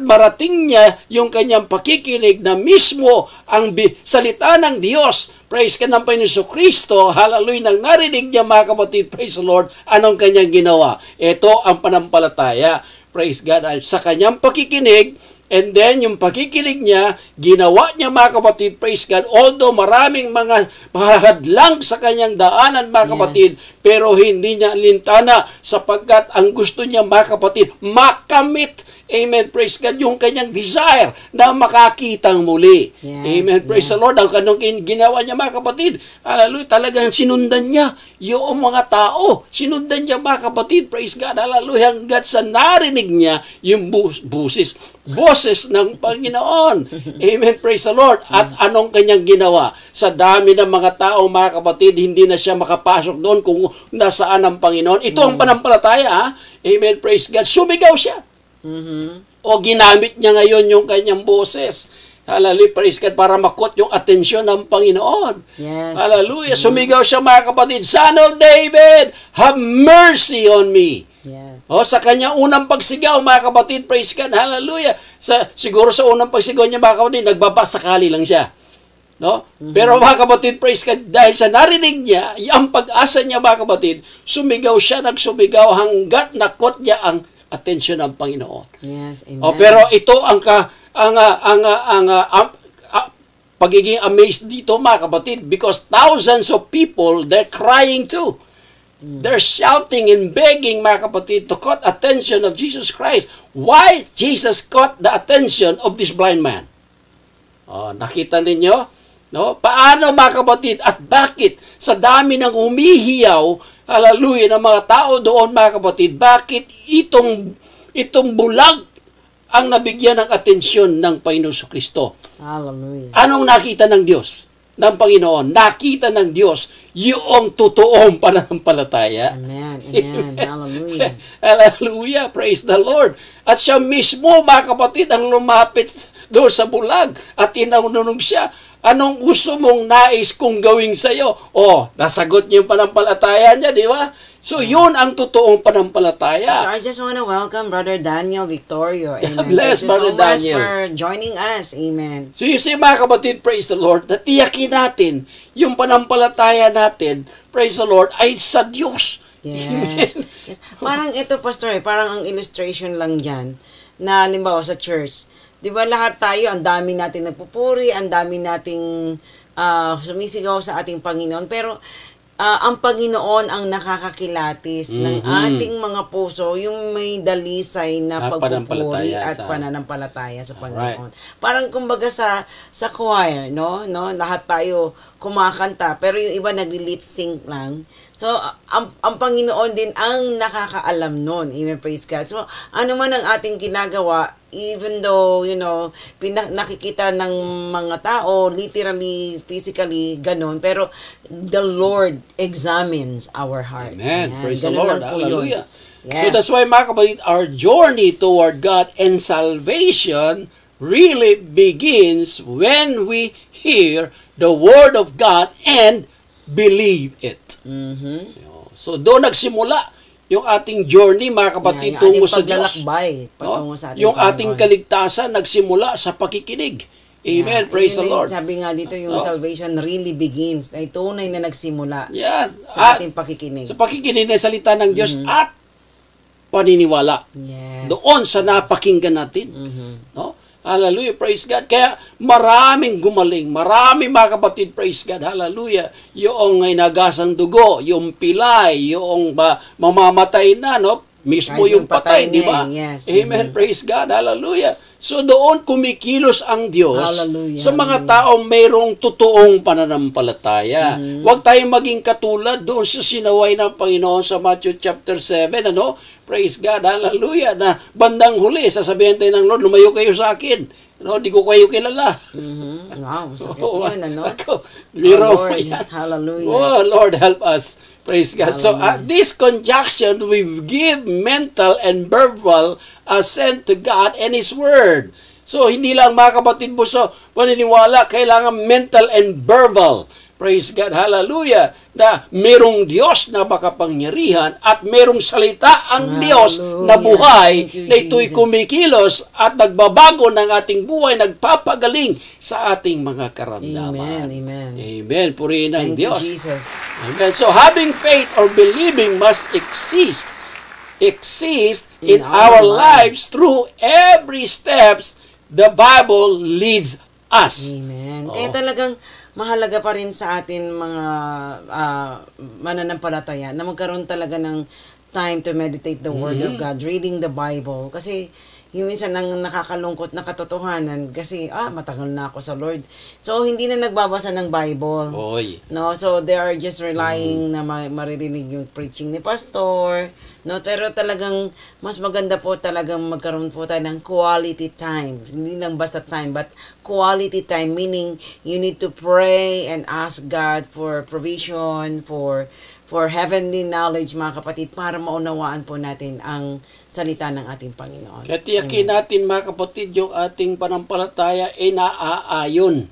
marating niya yung kanyang pakikinig na mismo ang salita ng Diyos, praise ka ng Panginoon Kristo, hallelujah, nang narinig niya, mga kapatid, praise the Lord, anong kanyang ginawa? Ito ang panampalataya, praise God, sa kanyang pakikinig. And then, yung pakikinig niya, ginawa niya, mga kapatid, praise God, although maraming mga hadlang sa kanyang daanan, mga kapatid, pero hindi niya lintana sapagkat ang gusto niya, mga kapatid, makamit, amen, praise God, yung kanyang desire na makakitang muli. Amen, praise the Lord. Ang kanong ginawa niya, mga kapatid, hallelujah, talagang sinundan niya yung mga tao. Sinundan niya, mga kapatid, praise God, hallelujah, hanggat sa narinig niya yung boses ng Panginoon. Amen, praise the Lord. At anong kanyang ginawa? Sa dami ng mga tao, mga kapatid, hindi na siya makapasok doon kung nasaan ang Panginoon. Ito ang panampalataya, ha? Amen, praise God. Sumigaw siya. O ginamit niya ngayon yung kanyang boses. Hallelujah, praise God, para makot yung atensyon ng Panginoon. Hallelujah. Sumigaw siya, mga kapatid, Son of David, have mercy on me. O sa kanya unang pagsigaw, mga kapatid, praise God, hallelujah. Siguro sa unang pagsigaw niya, mga kapatid, nagbabasakali lang siya. No? Pero mga kapatid, praise God, dahil sa narinig niya, ang pag-asa niya, mga kapatid, sumigaw siya, nagsumigaw hanggat nakot niya ang atensyon ng Panginoon. Amen. Pero ito ang pagiging amazed dito, mga kapatid, because thousands of people, they're crying too. They're shouting and begging, mga kapatid, to caught attention of Jesus Christ. Why Jesus caught the attention of this blind man? Nakita ninyo? No? Paano, mga kapatid, at bakit sa dami ng humihiyaw, hallelujah, ng mga tao doon, mga kapatid, bakit itong bulag ang nabigyan ng atensyon ng Panginoon Kristo? Hallelujah. Anong nakita ng Diyos? Ng Panginoon? Nakita ng Diyos yung totoong pananampalataya. Amen. Amen. Hallelujah. Hallelujah. Praise the Lord. At siya mismo, mga kapatid, ang lumapit doon sa bulag at tinanong siya, anong gusto mong nais kong gawin sa iyo? Nasagot niyo yung panampalataya niya, di ba? So, yun ang totoong panampalataya. So, I just want to welcome Brother Daniel Victorio. Amen. Bless Brother Daniel. Thank you so much for joining us. Amen. So, you see, mga kapatid, praise the Lord, natiyakin natin yung panampalataya natin, praise the Lord, ay sa Diyos. Yes. Parang ito, Pastor, parang ang illustration lang dyan, na halimbawa sa church, di ba lahat tayo, ang dami nating nagpupuri, ang dami nating sumisigaw sa ating Panginoon, pero ang Panginoon ang nakakakilatis ng ating mga puso, yung may dalisay na pagpupuri at pananampalataya sa Panginoon. Parang kumbaga sa choir, no? Lahat tayo kumakanta, pero yung iba nagli-lip sync lang. So, ang Panginoon din ang nakakaalam nun. Amen, praise God. So, ano man ang ating ginagawa, even though, nakikita ng mga tao, literally, physically, ganun, pero the Lord examines our heart. Amen. Ayan. Praise the Ganun Lord. lang po Hallelujah. yun. Yes. So, that's why, mga kapatid, our journey toward God and salvation really begins when we hear the Word of God and believe it. So, doon nagsimula yung ating journey, mga kapatid, tungo sa Diyos. Patungo sa ating yung ating kaligtasan nagsimula sa pakikinig. Amen. Praise the Lord. Sabi nga dito, yung salvation really begins, ay tunay na nagsimula Yan. sa ating pakikinig. Sa pakikinig ng salita ng Diyos at paniniwala. Yes. Doon sa napakinggan natin. No? Hallelujah, praise God. Kaya maraming gumaling, maraming mga kapatid, praise God, hallelujah. Yung inagasang dugo, yung pilay, yung mamamatay na, no? Mismo Kahit yung patay, di ba? Yes. Amen, praise God, hallelujah. So doon kumikilos ang Diyos Hallelujah, sa mga taong mayroong totoong pananampalataya. Huwag tayong maging katulad doon sa sinaway ng Panginoon sa Matthew chapter 7, ano? Praise God, hallelujah, na bandang huli, sasabihin tayo ng Lord, lumayo kayo sa akin. No, di ko kayo kilala. Wow, sakit Oo, yun, ano? ako, biro mo Lord, yan. hallelujah. Oh, Lord, help us. Praise God. So, at this conjunction, we give mental and verbal assent to God and His Word. So, hindi lang mga kapatid mo sa paniniwala, kailangan mental and verbal. Praise God, hallelujah, na merong Diyos na makapangyarihan at merong salita ang Diyos na buhay na ito'y kumikilos at nagbabago ng ating buhay, nagpapagaling sa ating mga karamdaman. Amen, amen. Amen. Purihin ang Thank you, Diyos. Jesus. Amen. So having faith or believing must exist in our lives through every steps the Bible leads us. Amen. Kaya talagang mahalaga pa rin sa atin mga mananampalataya na magkaroon talaga ng time to meditate the Word of God, reading the Bible. Kasi yung minsan ang nakakalungkot na katotohanan kasi matagal na ako sa Lord. So hindi na nagbabasa ng Bible. Oy. No, so they are just relying na maririnig yung preaching ni pastor. No, pero talagang mas maganda po talagang magkaroon po tayo ng quality time. Hindi lang basta time, but quality time, meaning you need to pray and ask God for provision, for heavenly knowledge, mga kapatid, para maunawaan po natin ang salita ng ating Panginoon. Kaya tiyakin natin, mga kapatid, yung ating panampalataya ay naaayon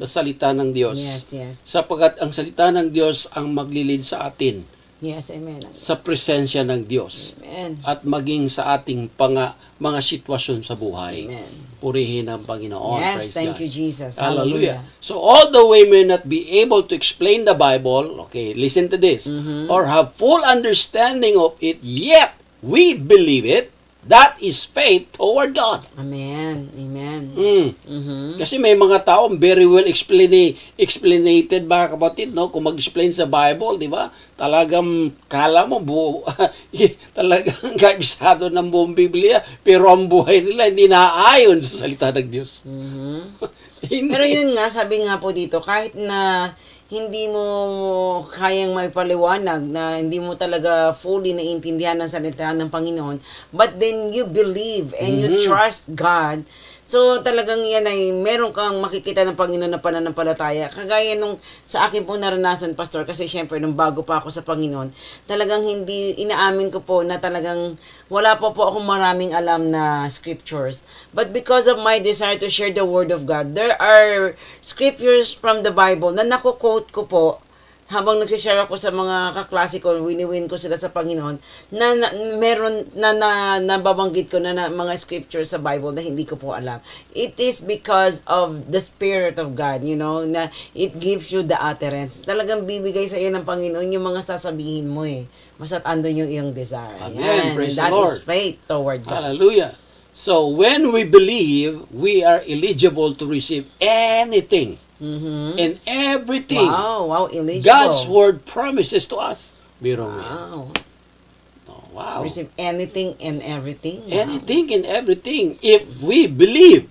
sa salita ng Diyos. Yes, yes. Sapagkat ang salita ng Diyos ang maglilid sa atin Yes, amen. sa presensya ng Diyos. Amen. At maging sa ating mga sitwasyon sa buhay. Amen. Purihin ang Panginoon. Yes, Praise thank God. you, Jesus. Hallelujah. So, although we may not be able to explain the Bible, okay, listen to this, or have full understanding of it, yet we believe it. That is faith toward God. Amen. Amen. Kasi may mga taong very well explanated, mga kapatid, no? Kung mag-explain sa Bible, di ba? Talagang kala mo talagang kabisado ng buong Biblia, pero ang buhay nila hindi naaayon sa salita ng Diyos. Pero yun nga, sabi nga po dito, kahit na hindi mo kayang maipaliwanag, na hindi mo talaga fully naiintindihan ang salita ng Panginoon, but then you believe and you trust God, so talagang yan ay meron kang makikita ng Panginoon na pananampalataya. Kagaya nung sa akin po naranasan, Pastor, kasi syempre nung bago pa ako sa Panginoon, talagang hindi, inaamin ko po na talagang wala po akong maraming alam na scriptures. But because of my desire to share the Word of God, there are scriptures from the Bible na nakuquote ko po habang nagsishare ako sa mga kaklase ko, wini-win ko sila sa Panginoon, na meron na nababanggit ko na mga scriptures sa Bible na hindi ko po alam. It is because of the Spirit of God, you know, na it gives you the utterance. Talagang bibigay sa iyo ng Panginoon yung mga sasabihin mo eh. Basta't andun yung iyong desire. Amen. Praise the That Lord. is faith toward God. Hallelujah. So, when we believe, we are eligible to receive anything and everything Wow, eligible. God's Word promises to us. Biro mo yan. Wow. Oh, wow. Receive anything and everything. Wow. Anything and everything if we believe.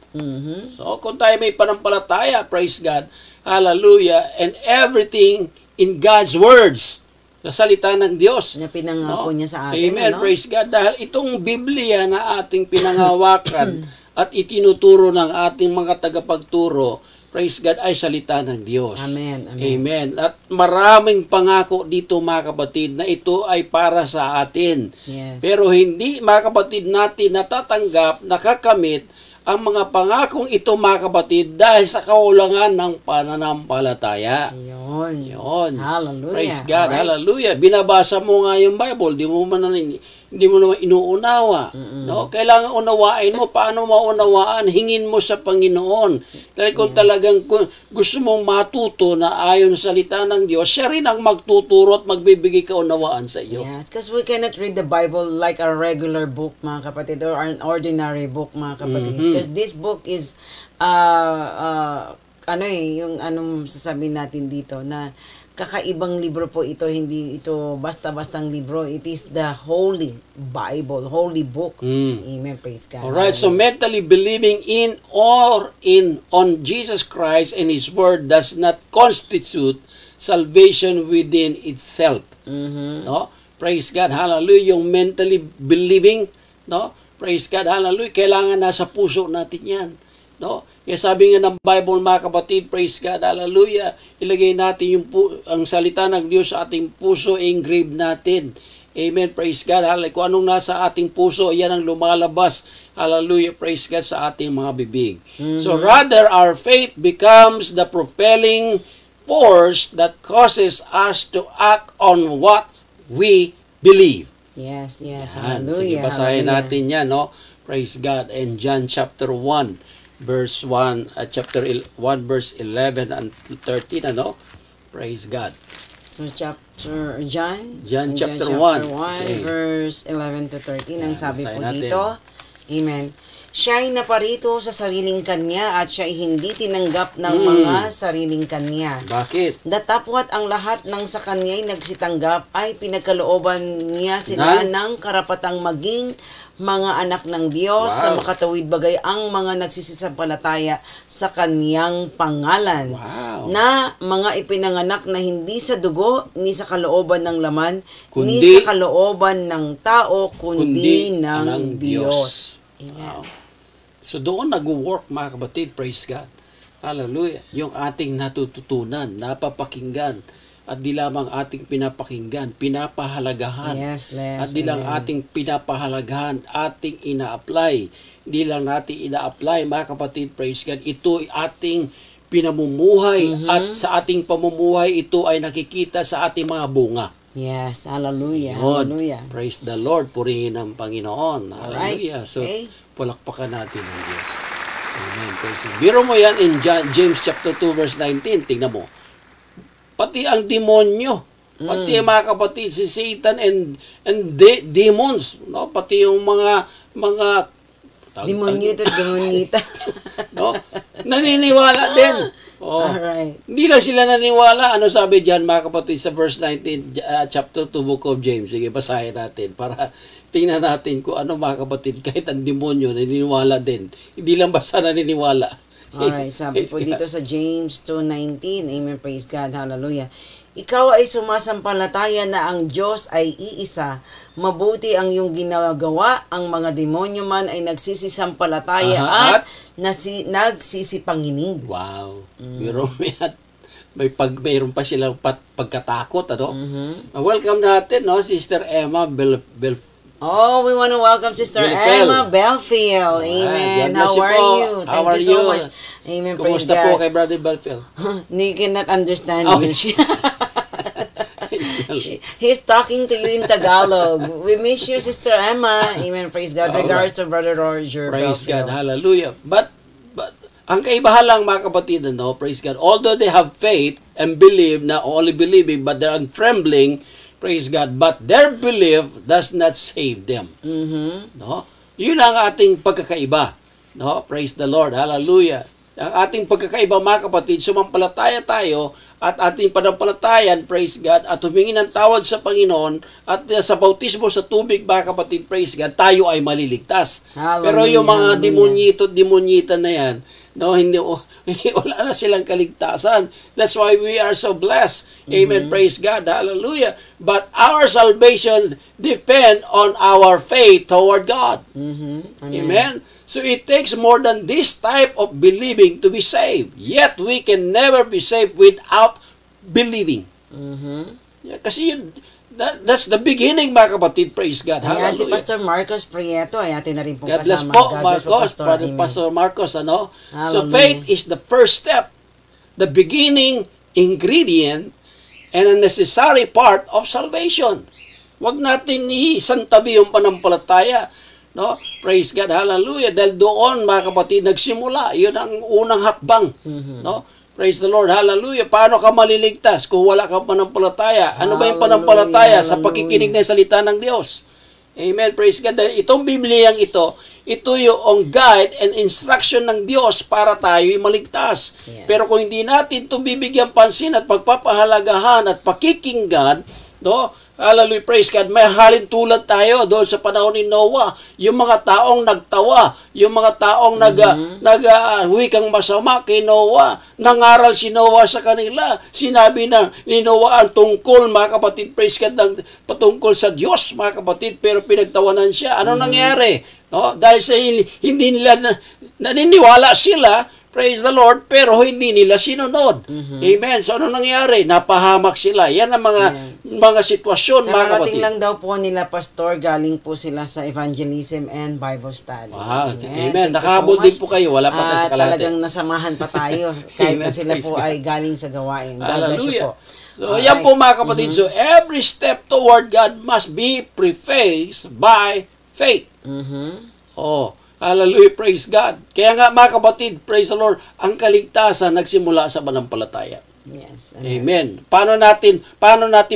So, kung tayo may panampalataya, praise God, hallelujah, and everything in God's words, sa salita ng Diyos. Na pinangako niya sa atin. Amen, ano? praise God. Dahil itong Biblia na ating pinangawakan at itinuturo ng ating mga tagapagturo, praise God, ay salita ng Diyos. Amen, amen. Amen. At maraming pangako dito, mga kapatid, na ito ay para sa atin. Yes. Pero hindi, mga kapatid, natin natatanggap, nakakamit ang mga pangakong ito, mga kapatid, dahil sa kakulangan ng pananampalataya. Ayun. Yun. Hallelujah. Praise God. Alright. Hallelujah. Binabasa mo nga yung Bible, di mo naman inuunawa. No? Kailangan unawain mo. Paano maunawaan? Hingin mo sa Panginoon. Dahil kung talagang gusto mong matuto na ayon sa salita ng Diyos, siya rin ang magtuturo at magbibigay kaunawaan sa iyo. Yes, because we cannot read the Bible like a regular book, mga kapatid, or an ordinary book, mga kapatid. Because this book is, yung anong sasabihin natin dito, na kakaibang libro po ito, hindi ito basta-bastang libro. It is the Holy Bible, Holy Book. Amen, praise God. Alright, so mentally believing in on Jesus Christ and His Word does not constitute salvation within itself. No? Praise God, hallelujah. Yung mentally believing, no? Praise God, hallelujah. Kailangan nasa puso natin yan. No? Kaya sabi nga ng Bible, mga kapatid, praise God, hallelujah, ilagay natin ang salita ng Diyos sa ating puso, engrave natin. Amen, praise God, hallelujah. Kung anong nasa ating puso, yan ang lumalabas, hallelujah, praise God, sa ating mga bibig. So rather, our faith becomes the propelling force that causes us to act on what we believe. Yes, yes, Yan. hallelujah. Sige, basahin hallelujah. natin yan, no? Praise God. And John chapter 1, verse 1, chapter 1, verse 11 and 13, ano? Praise God. So, John chapter 1. Okay. Verse 11 to 13. Ang Yan, sabi basahin po natin. dito, Amen. Siya'y naparito sa sariling kanya at siya'y hindi tinanggap ng mga sariling kanya. Bakit? Datapwat ang lahat ng sa kanya'y nagsitanggap ay pinagkalooban niya sila ng karapatang maging mga anak ng Diyos sa makatawid bagay ang mga nagsisisampalataya sa kanyang pangalan. Wow. Na mga ipinanganak na hindi sa dugo, ni sa kalooban ng laman, ni Kundi sa kalooban ng tao, kundi ng Diyos. Amen. Wow. So doon nag-work, mga kapatid, praise God. Hallelujah. Yung ating natututunan, napapakinggan, at di lamang ating pinapakinggan, pinapahalagahan. Yes, At di lang ating pinapahalagahan, ating ina-apply. Di lang natin ina-apply, mga kapatid, praise God. Ito ating pinamumuhay at sa ating pamumuhay, ito ay nakikita sa ating mga bunga. Yes, hallelujah. Lord, Hallelujah. praise the Lord, purihin ang Panginoon. Hallelujah. So, Okay. palakpakan natin ang Diyos. Amen. Praise Him. Biro mo yan in James chapter 2 verse 19. Tingnan mo. Pati ang demonyo, pati ang mga kapatid, si Satan and demons, no? Pati yung mga Demonita. no? Naniniwala din. Oh. Alright. Hindi lang sila naniniwala. Ano sabi diyan, mga kapatid, sa verse 19, chapter 2, book of James. Sige, basahin natin para tingnan natin kung ano, mga kapatid, kahit ang demonyo, naniniwala din. Hindi lang basta naniniwala. Alright, sabi po dito sa James 2:19. Amen, praise God, hallelujah. Ikaw ay sumasampalataya na ang Diyos ay iisa. Mabuti ang iyong ginagawa. Ang mga demonyo man ay nagsisisampalataya at nagsisipanginig. Wow. Mayroon pa silang pagkatakot, ano? Welcome natin, no, Sister Emma Oh, we want to welcome Sister Emma Belfield. Amen. How are you? Thank you so much. Amen. Praise Kumusta po God. kay Brother Belfield? You cannot understand you. He's talking to you in Tagalog. We miss you, Sister Emma. Amen. Praise God. Regards to Brother Roger Praise Belfield. God. Hallelujah. But ang kaibahan lang, mga kapatid, no? Praise God. Although they have faith and believe, not only believing, but they're trembling, praise God, but their belief does not save them. No? Yun ang ating pagkakaiba. No? Praise the Lord. Hallelujah. Ang ating pagkakaiba, mga kapatid, sumampalataya tayo at ating panampalatayan, praise God, at humingi ng tawad sa Panginoon at sa bautismo sa tubig, mga kapatid, praise God, tayo ay maliligtas. Hallelujah. Pero yung mga demonyita na yan, no, wala na silang kaligtasan. That's why we are so blessed. Amen. Praise God. Hallelujah. But our salvation depend on our faith toward God. Amen. So it takes more than this type of believing to be saved. Yet we can never be saved without believing. Yeah, kasi yun, that's the beginning, mga kapatid. Praise God. Ayan, si Hallelujah. Pastor Marcos Prieto ay atin na rin pong God bless kasama. po, God bless Marcos, Pastor. Amen. Pastor Marcos, ano? So Hallelujah. faith is the first step, the beginning ingredient and a necessary part of salvation. Huwag natin isantabi yung panampalataya. No? Praise God, hallelujah. Dahil doon, mga kapatid, nagsimula. Yun ang unang hakbang. No? Praise the Lord, hallelujah. Paano ka maliligtas kung wala kang panampalataya? Ano ba yung panampalataya? Sa pakikinig ng salita ng Diyos. Amen, praise God. Dahil itong Bibliyang ito yung guide and instruction ng Diyos para tayo'y maligtas. Yes. Pero kung hindi natin ito bibigyan pansin at pagpapahalagahan at pakikinggan, no? Hallelujah, praise God. May halin tulad tayo doon sa panahon ni Noah. Yung mga taong nagtawa, yung mga taong wikang masama kay Noah. Nangaral si Noah sa kanila. Sinabi ni Noah ang tungkol, mga kapatid, praise God, patungkol sa Diyos, mga kapatid, pero pinagtawanan siya. Anong nangyari? No? Dahil sa hindi nila naniniwala sila, praise the Lord, pero hindi nila sinunod. Amen. So, ano nangyari? Napahamak sila. Yan ang mga sitwasyon, mga kapatid. Kararating lang daw po nila, Pastor, galing po sila sa evangelism and Bible study. Wow. Amen. Nakahabol din po kayo. Wala pa sa kalahati. Talagang nasamahan pa tayo kahit na sila po ay galing sa gawain. God bless you po. So, yan po, mga kapatid. So, every step toward God must be prefaced by faith. Oh, hallelujah, praise God. Kaya nga, mga kapatid, praise the Lord, ang kaligtasan nagsimula sa panampalataya. Yes. Amen. Paano natin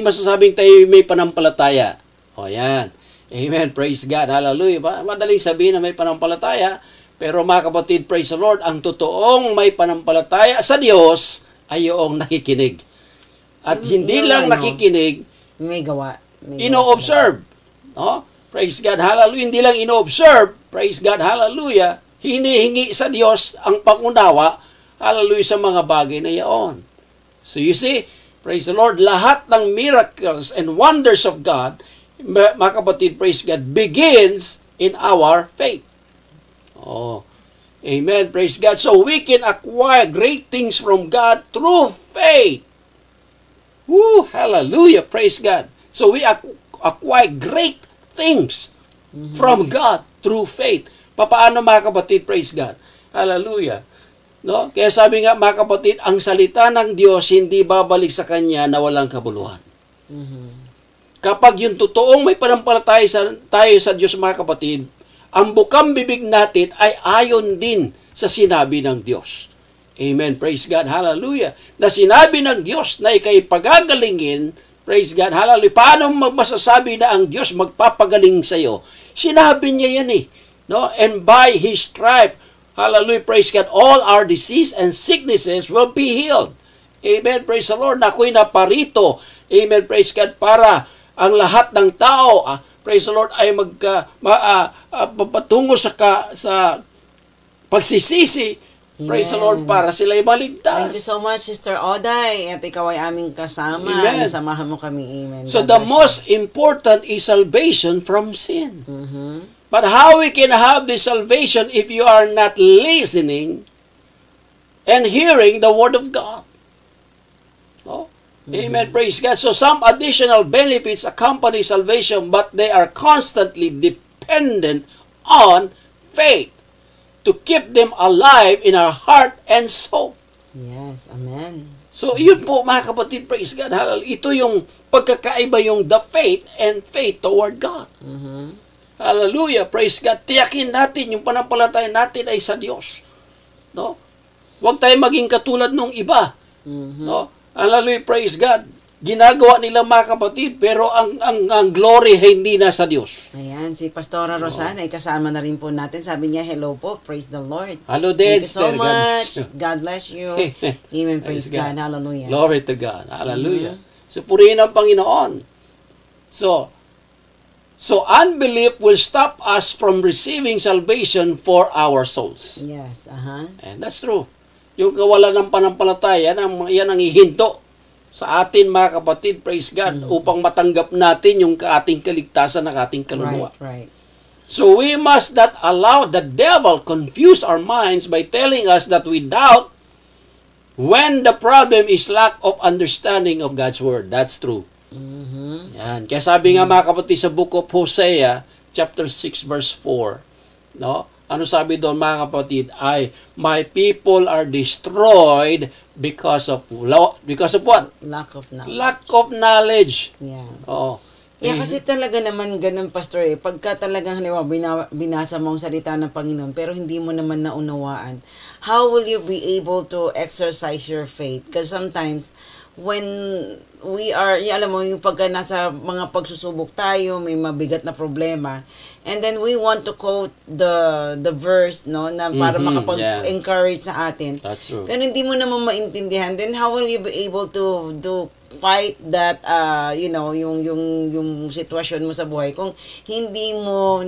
masasabing tayo may panampalataya? O yan. Amen. Praise God. Hallelujah. Madaling sabihin na may panampalataya, pero mga kapatid, praise the Lord, ang totoong may panampalataya sa Diyos ay yung nakikinig. At hindi lang nakikinig, may gawa. ino-observe. No? Praise God. Hallelujah. Hindi lang ino-observe, praise God. Hallelujah. Hinihingi sa Diyos ang pangunawa, hallelujah, sa mga bagay na iyon. So you see, praise the Lord, lahat ng miracles and wonders of God, mga kapatid, praise God, begins in our faith. Oh, amen, praise God. So we can acquire great things from God through faith. Woo, hallelujah, praise God. So we acquire great things from God through faith. Paano, mga kapatid, praise God? Hallelujah. No? Kaya sabi nga, mga kapatid, ang salita ng Diyos hindi babalik sa Kanya na walang kabuluhan. Kapag yung totoong may panampalataya tayo sa Diyos, mga kapatid, ang bukang bibig natin ay ayon din sa sinabi ng Diyos. Amen. Praise God. Hallelujah. Na sinabi ng Diyos na ikay pagagalingin, praise God. Hallelujah. Paano masasabi na ang Diyos magpapagaling sa iyo? Sinabi niya yan eh. No? And by His stripe, hallelujah, praise God, all our disease and sicknesses will be healed. Amen, praise the Lord. Ako'y naparito, amen, praise God, para ang lahat ng tao, praise the Lord, ay papatungo sa pagsisisi, praise the Lord, para sila'y maligtas. Thank you so much, Sister Oday. At ikaw ay aming kasama. Amen. Nasamahan mo kami. Amen. So the most important is salvation from sin. But how we can have this salvation if you are not listening and hearing the Word of God? No? Amen. Praise God. So some additional benefits accompany salvation, but they are constantly dependent on faith to keep them alive in our heart and soul. Yes. Amen. So yun po, mga kapatid, praise God. Hallelujah. Ito yung pagkakaiba, yung the faith and faith toward God. Hallelujah, praise God. Tiyakin natin, yung panampalataya natin ay sa Diyos. No? Huwag tayo maging katulad nung iba. No? Hallelujah, praise God. Ginagawa nila, mga kapatid, pero ang glory ay hindi na sa Diyos. Ayan, si Pastora Rosana ay kasama na rin po natin. Sabi niya, hello po, praise the Lord. Hello, Thank you so much. God bless you. Amen, praise God. Hallelujah. Glory to God. Hallelujah. So, purihin ang Panginoon. So unbelief will stop us from receiving salvation for our souls. Yes, And that's true. Yung kawalan ng panampalataya, yan ang ihinto sa atin, mga kapatid, praise God, upang matanggap natin yung ating kaligtasan ng ating kaluluwa. Right. So we must not allow the devil confuse our minds by telling us that we doubt when the problem is lack of understanding of God's Word. That's true. Yan. Kaya sabi nga, mga kapatid, sa book of Hosea, chapter 6, verse 4, no? Ano sabi doon mga kapatid? Ay, my people are destroyed because of what? Lack of knowledge. Lack of knowledge. Yeah. Oo. Yeah, kasi talaga naman ganun, Pastor, pagka talagang halimbawa binasa mo ang salita ng Panginoon pero hindi mo naman naunawaan, how will you be able to exercise your faith? Because sometimes when we are, alam mo, yung pagka nasa mga pagsusubok tayo, may mabigat na problema, and then we want to quote the verse, no, na para makapag-encourage sa atin. That's true. Pero hindi mo naman maintindihan, then how will you be able to fight that yung sitwasyon mo sa buhay kung hindi mo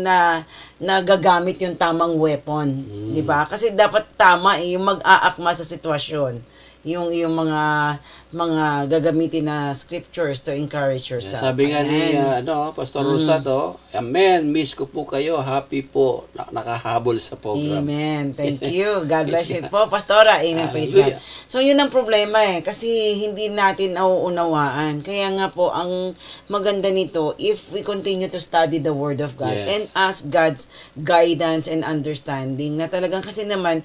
nagagamit yung tamang weapon, 'di ba? Kasi dapat tama yung mag-aakma sa sitwasyon. Yung mga gagamitin na scriptures to encourage yourself. Sabi nga ni Pastor Rosado, amen, miss ko po kayo, happy po, nakahabol sa program. Amen. Thank you. God bless you po, Pastora. Amen. Praise God. So, yun ang problema kasi hindi natin nauunawaan. Kaya nga po, ang maganda nito, if we continue to study the Word of God and ask God's guidance and understanding, na talagang kasi naman,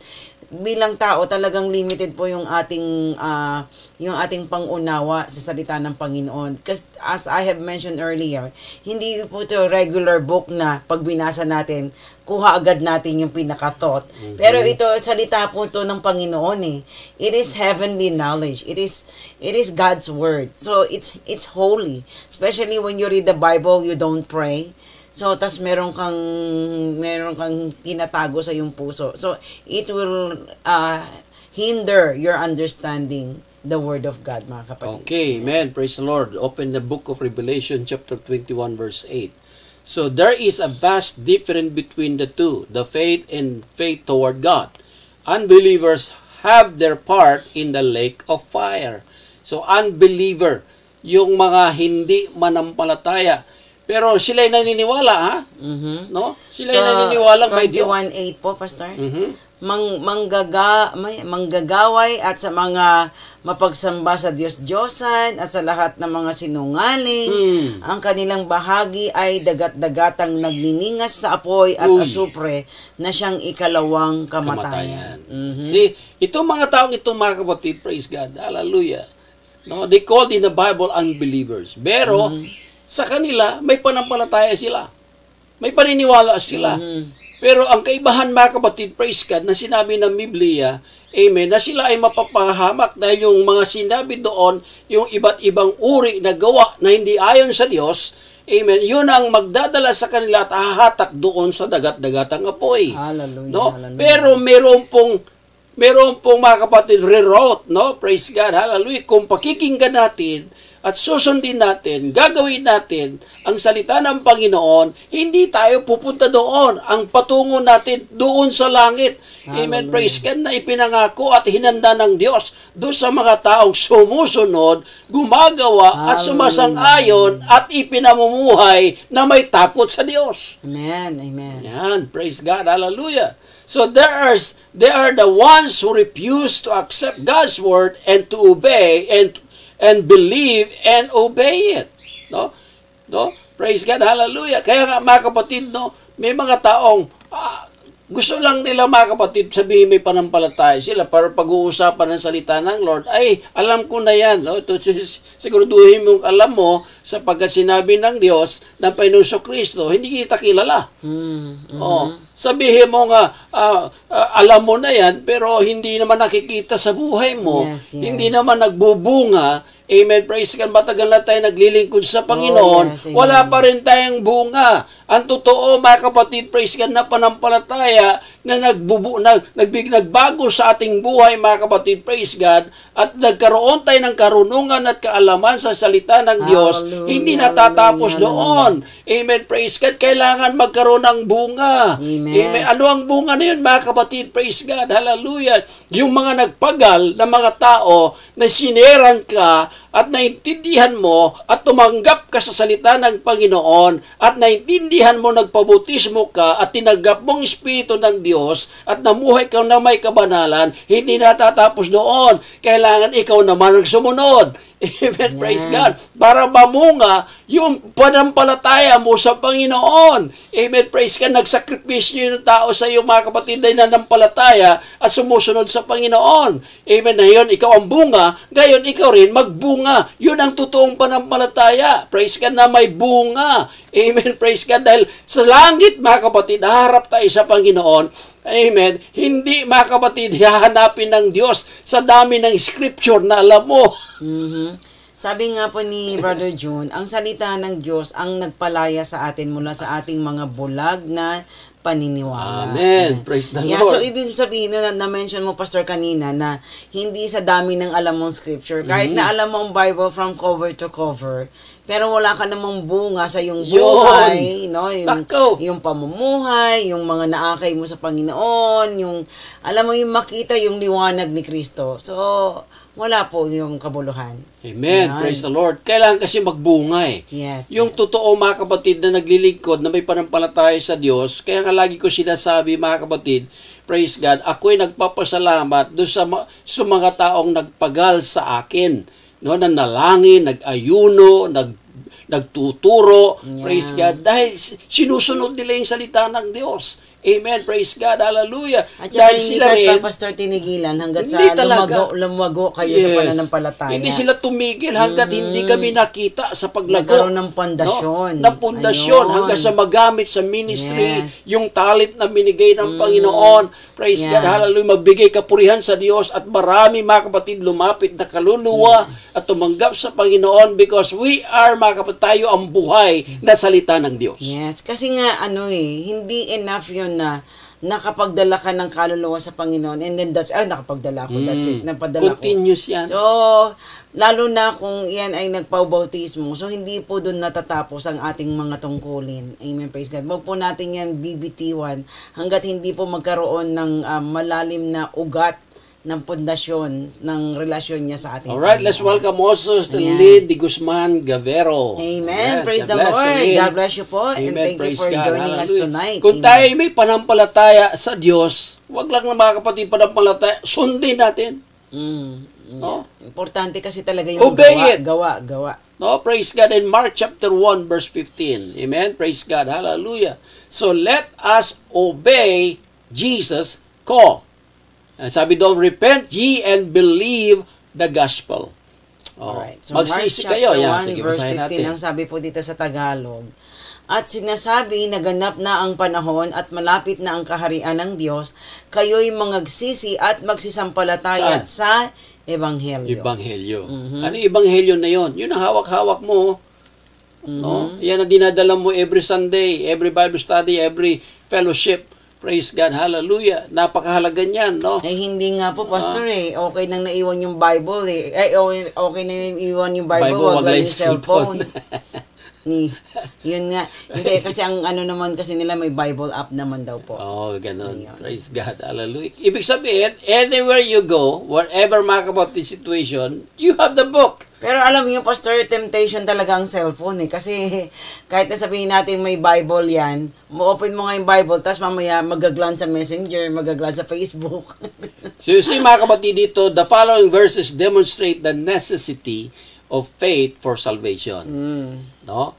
bilang tao talagang limited po yung ating pangunawa sa salita ng Panginoon. Because as I have mentioned earlier, hindi po ito regular book na pag binasa natin, kuha agad natin yung pinaka-thought. Pero ito, salita po ito ng Panginoon eh. It is heavenly knowledge. It is God's word. So it's holy. Especially when you read the Bible, you don't pray. So, tas meron kang tinatago sa iyong puso. So, it will hinder your understanding the Word of God, mga kapatid. Okay, amen. Praise the Lord. Open the book of Revelation, chapter 21, verse 8. So, there is a vast difference between the two, the faith and faith toward God. Unbelievers have their part in the lake of fire. So, unbeliever, yung mga hindi manampalataya, pero sila'y naniniwala, ha? No? Sila'y naniniwala may Diyos. 21:8 po, Pastor. Manggagaway at sa mga mapagsamba sa Diyos-Diyosan at sa lahat ng mga sinungaling, ang kanilang bahagi ay dagat-dagatang nagniningas sa apoy at asupre na siyang ikalawang kamatayan. See, itong mga taong itong mga kapatid, praise God, hallelujah. No, they called in the Bible unbelievers. Pero, sa kanila, may panampalataya sila. May paniniwala sila. Pero ang kaibahan, mga kapatid, praise God, na sinabi ng Biblia, amen, na sila ay mapapahamak dahil yung mga sinabi doon, yung iba't ibang uri na gawa na hindi ayon sa Diyos, amen, yun ang magdadala sa kanila at hahatak doon sa dagat-dagatang apoy. Hallelujah, no? hallelujah. Pero meron pong mga kapatid, reroute, no? Praise God, hallelujah. Kung pakikinggan natin, at susundin natin, gagawin natin ang salita ng Panginoon, hindi tayo pupunta doon. Ang patungo natin doon sa langit. Amen. Praise God, na ipinangako at hinanda ng Diyos doon sa mga taong sumusunod, gumagawa at sumasang-ayon at ipinamumuhay na may takot sa Diyos. Amen. Amen. Yan. Praise God. Hallelujah. So they are the ones who refuse to accept God's word and to obey and believe and obey it. No? Praise God, hallelujah. Kaya nga, mga kapatid, no, may mga taong gusto lang nila, mga kapatid, sabihin may panampalataya sila, pero pag-uusapan ng salita ng Lord, ay, alam ko na yan. No? Ito, siguraduhin mong alam mo, sapagkat sinabi ng Diyos, ng Panginoon Kristo, hindi kita kilala. Sabihin mo nga, alam mo na yan, pero hindi naman nakikita sa buhay mo. Yes. Hindi naman nagbubunga. Amen. Praise God. Matagal na tayo naglilingkod sa Panginoon. Wala pa rin tayong bunga. Ang totoo, mga kapatid, praise God, na panampalataya na nagbago sa ating buhay, mga kapatid, praise God, at nagkaroon tayo ng karunungan at kaalaman sa salita ng Diyos. Hindi natatapos doon. Amen. Praise God. Kailangan magkaroon ng bunga. Amen. Ano ang bunga na yun, mga kapatid? Praise God. Hallelujah. Yung mga nagpagal na mga tao na sineran ka at naintindihan mo at tumanggap ka sa salita ng Panginoon at naintindihan mo, nagpabutismo ka at tinanggap mong Espiritu ng Diyos at namuhay ka na may kabanalan, hindi natatapos doon. Kailangan ikaw naman ang sumunod. Amen, praise Yan. God. Para mamunga yung panampalataya mo sa Panginoon. Amen, praise God. Nagsakripisyo yung tao sa iyo, mga kapatid, na nanampalataya at sumusunod sa Panginoon. Amen, na yun, ikaw ang bunga, ngayon ikaw rin magbunga. Yun ang totoong panampalataya. Praise God na may bunga. Amen, praise God. Dahil sa langit, mga kapatid, haharap tayo sa Panginoon. Amen. Hindi, mga kapatid, hahanapin ng Diyos sa dami ng scripture na alam mo. Sabi nga po ni Brother June, ang salita ng Diyos ang nagpalaya sa atin mula sa ating mga bulag na paniniwala. Amen. Praise the Yeah, Lord. so ibig sabihin na-mention mo, Pastor, kanina, na hindi sa dami ng alam mong scripture. Kahit na alam mo ang Bible from cover to cover, pero wala ka namang bunga sa iyong buhay, no? Yung pamumuhay, yung mga naakay mo sa Panginoon, yung, alam mo, yung makita yung liwanag ni Kristo. So, wala po yung kabuluhan. Amen. Yan. Praise the Lord. Kailangan kasi magbunga eh. Yes. Yung totoo, mga kapatid, na naglilingkod, na may panampalataya sa Diyos, kaya nga lagi ko sinasabi, mga kapatid, praise God, ako'y nagpapasalamat doon sa mga taong nagpagal sa akin. No, nanalangin, nag-ayuno, nagtuturo, praise God, dahil sinusunod nila yung salita ng Diyos. Amen, praise God, hallelujah. At saka Dahil hindi sila ka rin, pa, Pastor, tinigilan hanggat sa hindi talaga. lumago kayo sa pananampalataya. Hindi sila tumigil hanggat hindi kami nakita sa paglago. Nagkaroon ng pundasyon. No? Ng pundasyon Ayun. hanggang sa magamit sa ministry, Yes. yung talent na binigay ng Panginoon. Praise God, hallelujah. Magbigay kapurihan sa Diyos at marami, mga kapatid, lumapit na kaluluwa at tumanggap sa Panginoon because we are, mga kapatid, tayo ang buhay na salita ng Diyos. Yes, kasi nga hindi enough 'yon na nakapagdala ka ng kaluluwa sa Panginoon and then nakapagdala ako, that's it, napadala ko. Continuous yan. So, lalo na kung yan ay nagpabautismo, so hindi po doon natatapos ang ating mga tungkulin. Amen, praise God. Wag po natin yan BBT1 hanggat hindi po magkaroon ng malalim na ugat ng pundasyon ng relasyon niya sa ating Alright, let's welcome also the Lid de Guzman Gavero. Amen. Praise the God bless Lord. you, Lid. God bless you po. And Amen. thank you Praise for God. joining us Hallelujah. tonight. Kung Amen. tayo may panampalataya sa Diyos, wag lang na, mga kapatid, panampalataya, sundin natin. No? Importante kasi talaga yung Obey it. gawa. No, praise God in Mark chapter 1 verse 15. Amen. Praise God. Hallelujah. So let us obey Jesus' call. Sabi doon, repent ye and believe the gospel. Alright. So Magsisi Mark kayo. chapter Yan, 1 sige, verse basahin 15 natin. ang sabi po dito sa Tagalog. At sinasabi, naganap na ang panahon at malapit na ang kaharian ng Diyos, kayo'y mangagsisi at magsisampalataya sa Ebanghelyo. Ebanghelyo. Ano yung Ebanghelyo na yon? Yun ang hawak-hawak mo. No? Yan ang dinadala mo every Sunday, every Bible study, every fellowship. Praise God, hallelujah. Napakahalaga niyan, no? Eh, hindi nga po, Pastor, okay nang naiwan yung Bible, eh. Okay na naiwan yung Bible, wag lang yung cellphone. Yun nga. Hindi, kasi ang naman kasi nila, may Bible app naman daw po. Oh, ganun. Ayun. Praise God, hallelujah. Ibig sabihin, anywhere you go, wherever about the situation, you have the book. Pero alam niyo, Pastor, temptation talaga ang cellphone eh. Kasi kahit na sabihin natin may Bible yan, open mo nga yung Bible, tapos mamaya magaglan sa Messenger, magaglan sa Facebook. So you see, mga kapatid, dito, the following verses demonstrate the necessity of faith for salvation. No?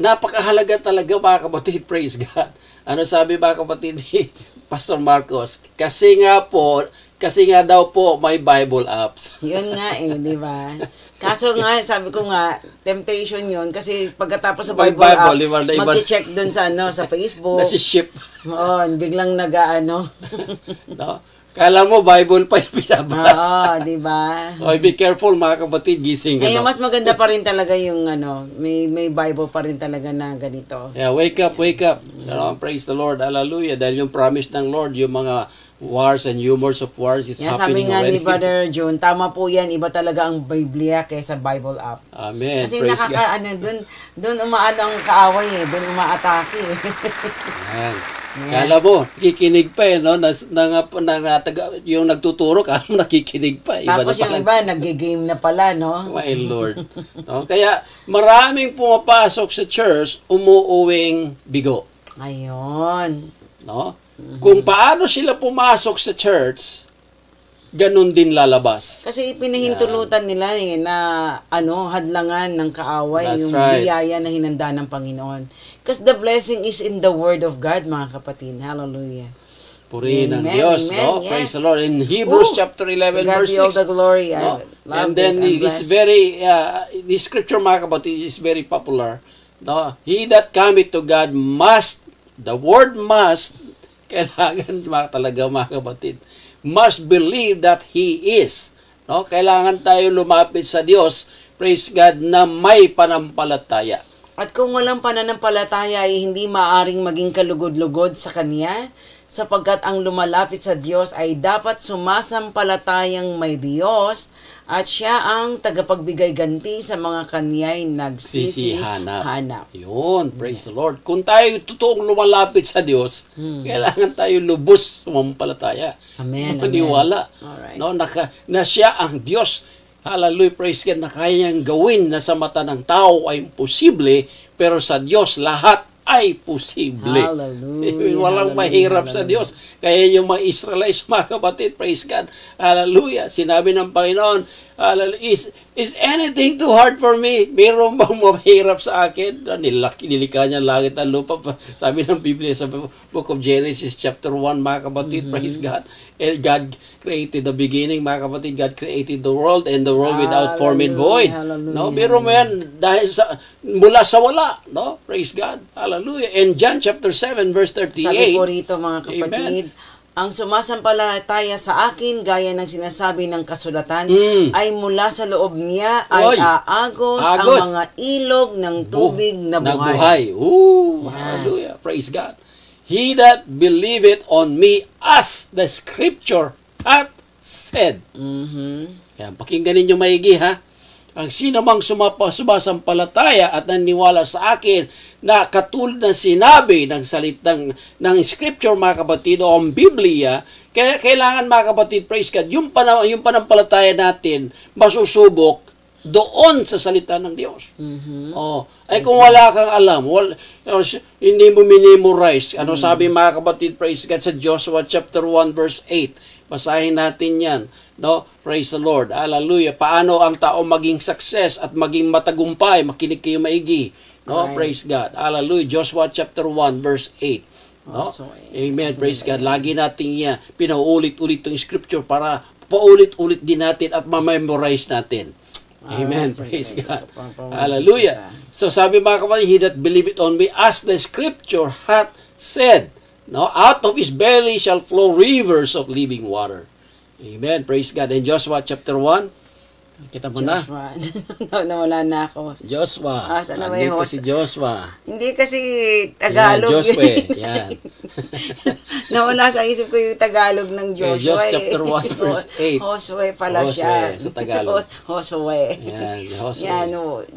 Napakahalaga talaga, mga kapatid, praise God. Ano sabi, mga kapatid, ni Pastor Marcos? Kasi nga daw po may Bible apps. Yun nga di ba? Kaso nga, sabi ko nga, temptation yun kasi pagkatapos sa Bible app, mag-check dun sa sa Facebook. Nasi-ship. Oo, biglang nag-ano. No? Kala mo Bible pa yung pinabasa. Oo, di ba? Okay, be careful, mga kapatid, gising ka. Kaya mas maganda pa rin talaga yung may Bible pa rin talaga na ganito. Yeah, wake up. Praise the Lord, hallelujah. Dahil yung promise ng Lord, yung mga wars and rumors of wars is happening sabi nga already. ni Brother June, tama po yan, iba talaga ang Biblia kaysa Bible app. Amen. Kasi praise God. dun umaano ang kaaway dun umaatake Ayan. Kala mo, kikinig pa no? Yung nagtuturo ka, nakikinig pa. Tapos yung iba, nag-game na pala, no? My Lord. No? Kaya maraming pumapasok sa church, umuuwing bigo. Ayun. No? Kung paano sila pumasok sa church, ganun din lalabas. Kasi pinahintulutan nila na hadlangan ng kaaway, That's yung right. biyaya na hinanda ng Panginoon. Because the blessing is in the Word of God, mga kapatid. Hallelujah. Purihin ng Amen, Diyos, amen, no? yes. Praise the Lord. In Hebrews Ooh, chapter 11 to God verse be all 6. the glory. I No? love And then this. I'm it is blessed. very, this scripture, mga kapatid, is very popular. No? He that cometh to God must, the word must, kailangan talaga, mga kapatid, must believe that He is. No? Kailangan tayo lumapit sa Diyos, praise God, na may panampalataya. At kung walang pananampalataya ay hindi maaring maging kalugod-lugod sa Kanya, sapagkat ang lumalapit sa Diyos ay dapat sumasampalatayang may Diyos at Siya ang tagapagbigay ganti sa mga Kanya'y nagsisihanap. Yun, praise the Lord. Kung tayo totoong lumalapit sa Diyos, kailangan tayo lubos sumampalataya. Amen, Maniwala. Alright. No, na Siya ang Diyos. Hallelujah, praise God, na kaya niyang gawin na sa mata ng tao ay imposible, pero sa Diyos lahat ay posible. Hallelujah. Walang Hallelujah, mahirap sa Diyos. Kaya yung mga Israelites, mga kapatid, praise God. Hallelujah. Sinabi ng Panginoon, is anything too hard for me? Mayroon bang mahirap sa akin? Nilikha niya langit at lupa. Sabi ng Biblia sa Book of Genesis chapter 1, mga kapatid, praise God. And God created the beginning, mga kapatid. God created the world and the world without form and void. Hallelujah. No, mayroon mo yan dahil mula sa wala. No? Praise God. Hallelujah. In John chapter 7 verse 38. Sabi po rito, mga kapatid, Amen. ang sumasampalataya sa akin, gaya ng sinasabi ng kasulatan, ay mula sa loob niya ay Oy, aagos ang agos. mga ilog ng tubig na buhay. Nabuhay. Ooh, hallelujah. Praise God. He that believeth on me, as the scripture hath said. Kaya pakinggan ninyo maigi, ha? Ang sino mang sumasampalataya at naniwala sa akin na katulad ng sinabi ng salitang ng scripture, mga kapatid, o ang Biblia, kaya kailangan, mga kapatid, praise God, yung panampalataya natin masusubok doon sa salita ng Diyos. Ay kung wala kang alam, hindi mo minimorize, sabi, mga kapatid, praise God, sa Joshua chapter 1 verse 8, basahin natin yan. No, praise the Lord. Hallelujah. Paano ang tao maging success at maging matagumpay? Makinig kayo maigi. No, Right. praise God. Hallelujah. Joshua chapter 1 verse 8. No? Amen. Praise God. Lagi natin yan pinauulit-ulit yung scripture para paulit-ulit din natin at ma-memorize natin. Amen. Praise God. Hallelujah. So sabi, mga kapatid, he that believeth on me, as the scripture hath said, no, out of his belly shall flow rivers of living water. Amen. Praise God. In Joshua chapter 1, kita mo na. Joshua. Nawala na ako. Joshua. Saan na ba yung Andito si Joshua. Hindi kasi Tagalog. Yan, Joshua. Yan. Nawala sa isip ko yung Tagalog ng Joshua. Joshua chapter 1 verse 8. Josue pala Josue, siya. sa Tagalog. Josue. Yan, Joshua. Yan,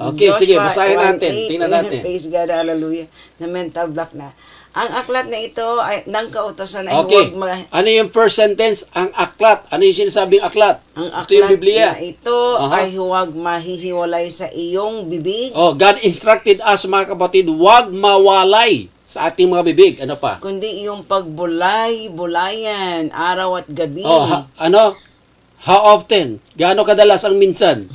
Okay, Joshua sige, basahin natin. 1:8. Tingnan natin. Praise God, hallelujah. Na mental block na. Ang aklat na ito ay ng kautosan ay Okay. huwag Ano yung first sentence? Ang aklat. Ano yung sinasabing aklat? ang Ito yung aklat Biblia. na ito ay huwag mahihiwalay sa iyong bibig, Oh, God instructed us, mga kapatid, huwag mawalay sa ating mga bibig. Ano pa? kundi iyong pagbulay-bulayan araw at gabi. Oh, how often? Gaano kadalas ang minsan?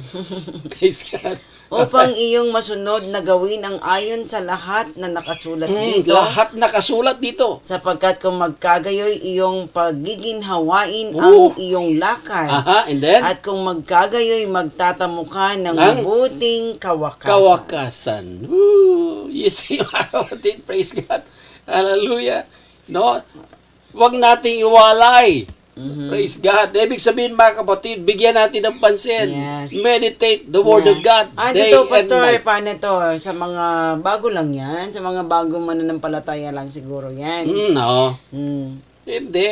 Praise God. Upang iyong masunod na gawin ang ayon sa lahat na nakasulat dito. Lahat nakasulat dito. Sapagkat kung magkagayoy iyong pagiginhawain ang iyong lakad. And then? At kung magkagayoy magtatamo ka ng mabuting kawakasan. Kawakasan. Woo! You see, mga kapatid, praise God. Hallelujah. No? Huwag nating iwalay. Praise God. Ibig sabihin, mga kapatid, bigyan natin ng pansin. Yes. Meditate the Word of God day Ito, and Pastor, night. paano to? Sa mga bago lang yan. Sa mga bagong mananampalataya lang siguro yan. No. Hindi.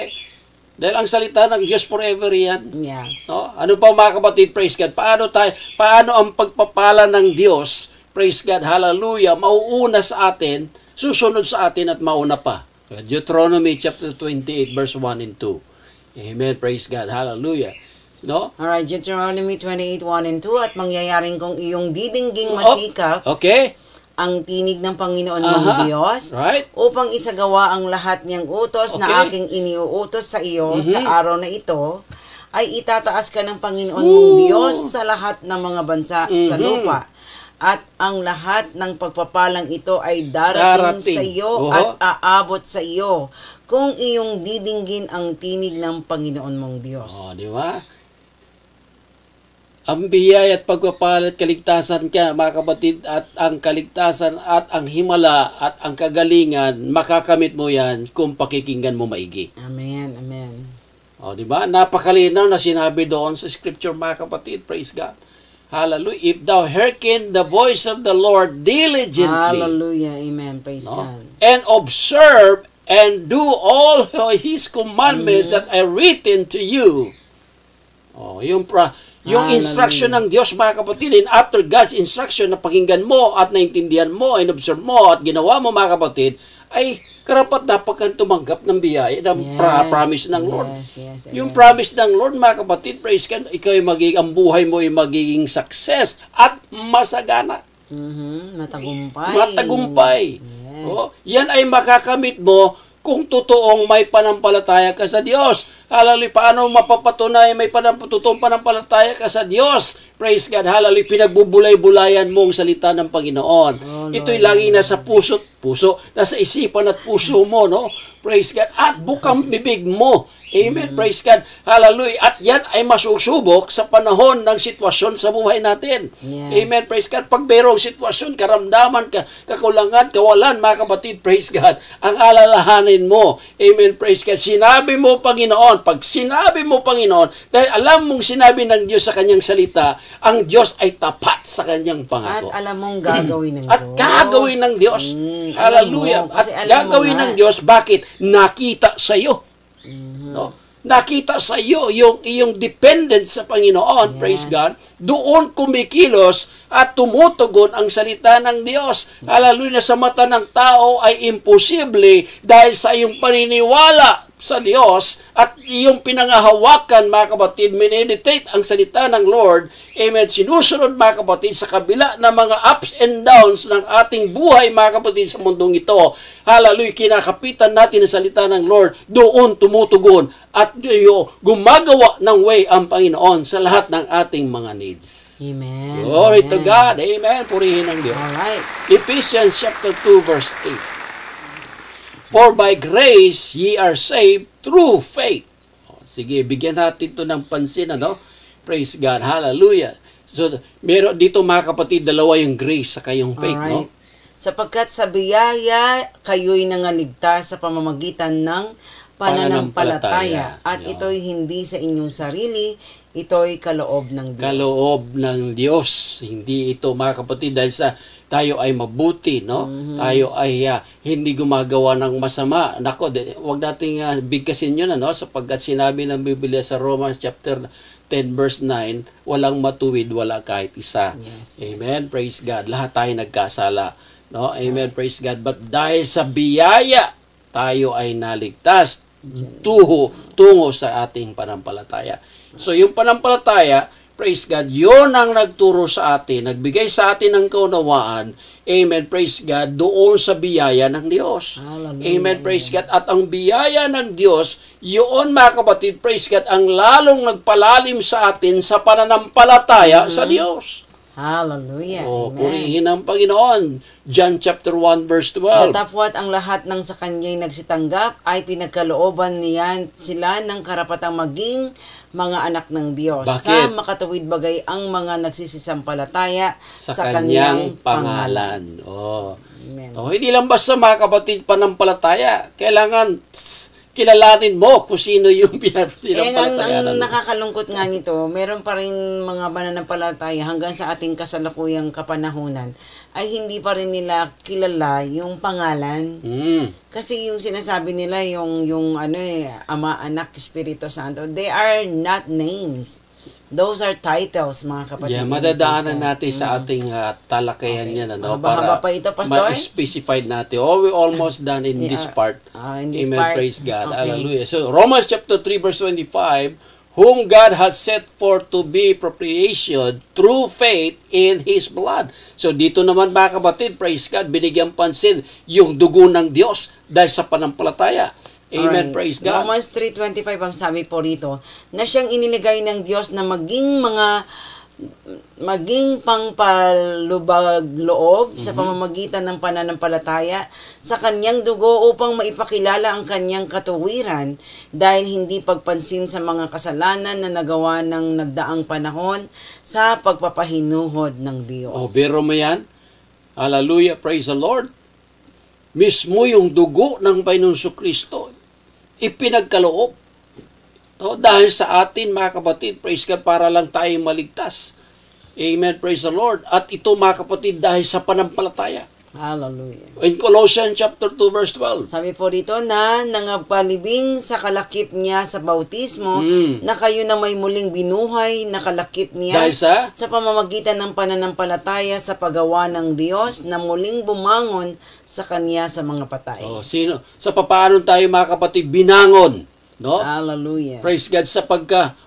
Dahil ang salita ng Diyos forever yan. Yeah. No? Ano pa, mga kapatid, praise God? Paano ang pagpapala ng Diyos, praise God, hallelujah, mauuna sa atin, susunod sa atin at mauna pa. Deuteronomy chapter 28 verse 1 and 2. Amen. Praise God. Hallelujah. No? Alright, Deuteronomy 28, 1 and 2. At mangyayaring kung iyong didingging masikap Okay. ang tinig ng Panginoon mong Diyos, Right. upang isagawa ang lahat niyang utos na Okay. aking iniuutos sa iyo sa araw na ito, ay itataas ka ng Panginoon mong Diyos sa lahat ng mga bansa sa lupa. At ang lahat ng pagpapalang ito ay darating sa iyo at aabot sa iyo kung iyong didinggin ang tinig ng Panginoon mong Diyos. Di ba? Ang biyaya at pagpapala at kaligtasan ka, mga kapatid, at ang kaligtasan at ang himala at ang kagalingan, makakamit mo yan kung pakikinggan mo maigi. Amen, amen. Di ba? Napakalinaw na sinabi doon sa scripture, mga kapatid. Praise God. Hallelujah. If thou hearken the voice of the Lord diligently. Hallelujah. Amen. Praise God. And observe and do all His commandments that are written to you. Yung instruction ng Diyos, mga kapatid, and after God's instruction na pakinggan mo at naintindihan mo and observe mo at ginawa mo, mga kapatid, ay karapat dapat kang tumanggap ng biyaya ng promise ng Lord. Yung promise ng Lord, mga kapatid, praise God, ang buhay mo ay magiging success at masagana. Matagumpay. Matagumpay. Yan ay makakamit mo kung totoong may panampalataya ka sa Diyos. Hallelujah. Paano mapapatunay may totoong panampalataya ka sa Diyos? Praise God. Hallelujah. Pinagbubulay-bulayan mo ang salita ng Panginoon. Ito'y lagi nasa puso, nasa isipan at puso mo, no? Praise God. At bukang bibig mo. Amen. Praise God. Hallelujah. At yan ay masusubok sa panahon ng sitwasyon sa buhay natin. Amen. Praise God. Pag mayroong sitwasyon, karamdaman, kakulangan, kawalan, mga kapatid, praise God, ang alalahanin mo. Amen. Praise God. Sinabi mo, Panginoon, pag sinabi mo, Panginoon, dahil alam mong sinabi ng Diyos sa kanyang salita, ang Diyos ay tapat sa kanyang pangako. At alam mong gagawin ng Diyos. At gagawin ng Diyos. Hallelujah. At gagawin ng Diyos, bakit? Nakita sa iyo. No? Nakita sa iyo yung iyong dependence sa Panginoon, praise God. Doon kumikilos at tumutugon ang salita ng Diyos. Hallelujah, sa mata ng tao ay imposible dahil sa iyong paniniwala sa Diyos at iyong pinangahawakan, mga kapatid, mineditate ang salita ng Lord. Amen. Sinusunod, mga kapatid, sa kabila ng mga ups and downs ng ating buhay, mga kapatid, sa mundong ito. Hallelujah, kinakapitan natin ang salita ng Lord. Doon tumutugon at gumagawa ng way ang Panginoon sa lahat ng ating mga needs. Amen. Glory to God. Amen. Purihin ang Diyos. Alright. Ephesians chapter 2 verse 8. For by grace ye are saved through faith. Sige, bigyan natin ito ng pansin, ano? Praise God. Hallelujah. So, meron dito, mga kapatid, dalawa yung grace sa kayong faith, no? Sapagkat sa biyaya, kayo'y nangaligtas sa pamamagitan ng pananampalataya. At ito'y hindi sa inyong sarili, ito'y kaloob ng Diyos. Kaloob ng Diyos. Hindi ito, mga kapatid, dahil sa tayo ay mabuti, no? Tayo ay hindi gumagawa ng masama. Nako, wag nating bigkasin yun, ano? Sapagkat sinabi ng Biblia sa Romans chapter 10 verse 9, walang matuwid, wala kahit isa. Amen. Praise God. Lahat tayo nagkasala, no? Amen. Praise God. But dahil sa biyaya, tayo ay naligtas tungo sa ating panampalataya. So, yung panampalataya, praise God, yun ang nagturo sa atin, nagbigay sa atin ng kaunawaan, amen, praise God, doon sa biyaya ng Diyos. Hallelujah. Amen, praise God. At ang biyaya ng Diyos, yun, mga kapatid, praise God, ang lalong nagpalalim sa atin sa pananampalataya sa Diyos. Hallelujah. Amen. Purihin ang Panginoon. John chapter 1 verse 12. Datapwat ang lahat ng sa kanya'y nagsitanggap ay pinagkalooban niyan sila ng karapatang maging mga anak ng Diyos. Bakit? Sa makatuwid bagay ang mga nagsisisampalataya sa kanyang pangalan. Amen. Hindi lang basta, mga kapatid, panampalataya. Kailangan kilalanin mo kung sino yung ang pinampalatayanan. nakakalungkot nga nito, meron pa rin mga mananampalataya hanggang sa ating kasalukuyang kapanahunan ay hindi pa rin nila kilala yung pangalan. Kasi yung sinasabi nila yung Ama, Anak, Espiritu Santo, they are not names. Those are titles, mga kapatid. Madadaanan natin sa ating talakayan yan, ano, para pa ito, ma-specify natin. We're almost done in this part. In this Amen, part. praise God. Hallelujah. So, Romans chapter 3 verse 25, whom God has set forth to be propitiation through faith in His blood. So, dito naman, mga kapatid, praise God, binigyan pansin yung dugo ng Diyos dahil sa panampalataya. Amen, Alright. praise God. Romans 3:25 ang sabi po rito, na siyang iniligay ng Diyos na maging pangpalubag loob sa pamamagitan ng pananampalataya sa kanyang dugo upang maipakilala ang kanyang katuwiran dahil hindi pagpansin sa mga kasalanan na nagawa ng nagdaang panahon sa pagpapahinuhod ng Diyos. O, biro mo yan? Hallelujah, praise the Lord. Mismo yung dugo ng Panginoong Kristo ipinagkaloob. No, dahil sa atin, mga kapatid, praise God, para lang tayo maligtas. Amen, praise the Lord. At ito, mga kapatid, dahil sa panampalataya. Hallelujah. In Colossians chapter 2 verse 12. Sabi po rito na nangapalibing sa kalakip niya sa bautismo na kayo na may muling binuhay na kalakip niya Dahil sa pamamagitan ng pananampalataya sa paggawa ng Diyos na muling bumangon sa kanya sa mga patay. sino? Sa paano tayo, mga kapatid, binangon? No? Hallelujah. Praise God, sa pagka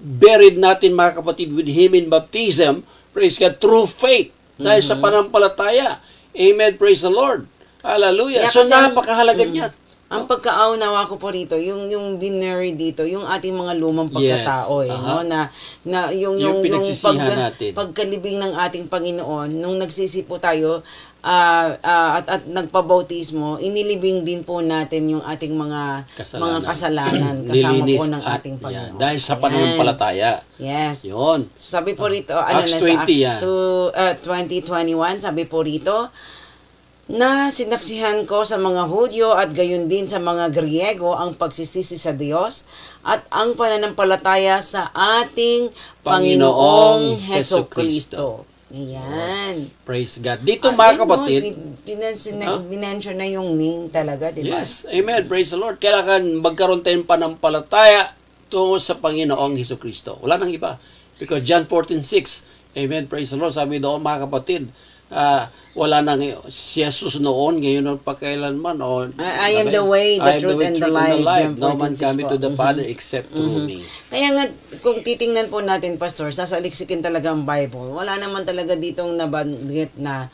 buried natin, mga kapatid, with Him in baptism, praise God, through faith, dahil sa panampalataya. Amen, praise the Lord. Hallelujah. Yeah, So, kasi napakahalaga niyan. Ang pagkaunawa ko po rito, yung binary dito, yung ating mga lumang pagkatao, Yes. no, na yung pinagsisihan natin. pagkalibing ng ating Panginoon, nung nagsisi po tayo at nagpabautismo, inilibing din po natin yung ating mga kasalanan kasama Nilinis po ng at ating Panginoon. dahil sa pananampalataya. Yes. Yun. Sabi po rito, Acts 20 yan. 20:21, sabi po rito, na sinaksihan ko sa mga Hudyo at gayon din sa mga Griego ang pagsisisi sa Diyos at ang pananampalataya sa ating Panginoong Hesukristo. Ayan. Praise God. Dito, mga kapatid, Binention na yung name talaga, di ba? yes, amen, praise the Lord. Kailangan magkaroon tayong panampalataya tungo sa Panginoong Hesukristo. Wala nang iba. Because John 14:6, amen, praise the Lord, sabi doon, mga kapatid, wala nang si Jesus noon, ngayon pa kailanman. I am the way, the truth, and the life. No man coming to the Father except through me. Kaya nga, kung titingnan po natin, Pastor, sasaliksikin talaga ang Bible. Wala naman talaga ditong nabanggit na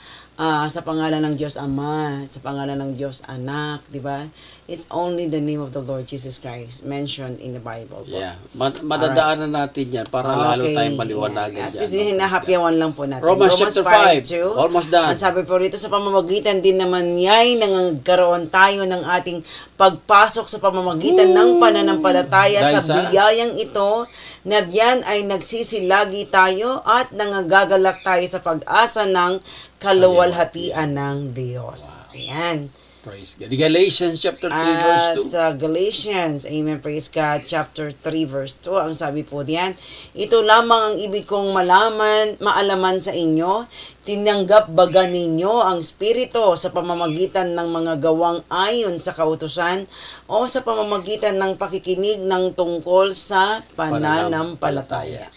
sa pangalan ng Diyos Ama, sa pangalan ng Diyos Anak, di ba? It's only the name of the Lord Jesus Christ mentioned in the Bible. Yeah. Madadaanan natin yan para lalo tayong maliwanagan At dyan. least hinahapyawan lang po natin. Romans chapter 5. 5:2. Almost done. Ang sabi po rito, sa pamamagitan din naman niya'y nanggaroon tayo ng ating pagpasok sa pamamagitan ng pananampalataya sa biyayang ito, na diyan ay nagsisilagi tayo at nangagalak tayo sa pag-asa ng kaluwalhatian ng Diyos. Ayan. Praise God. Galatians chapter 3 verse 2. At sa Galatians, amen, praise God, chapter 3 verse 2, ang sabi po diyan, ito lamang ang ibig kong maalaman sa inyo, tinanggap baga ninyo ang Espiritu sa pamamagitan ng mga gawang ayon sa kautusan o sa pamamagitan ng pakikinig ng tungkol sa pananampalataya.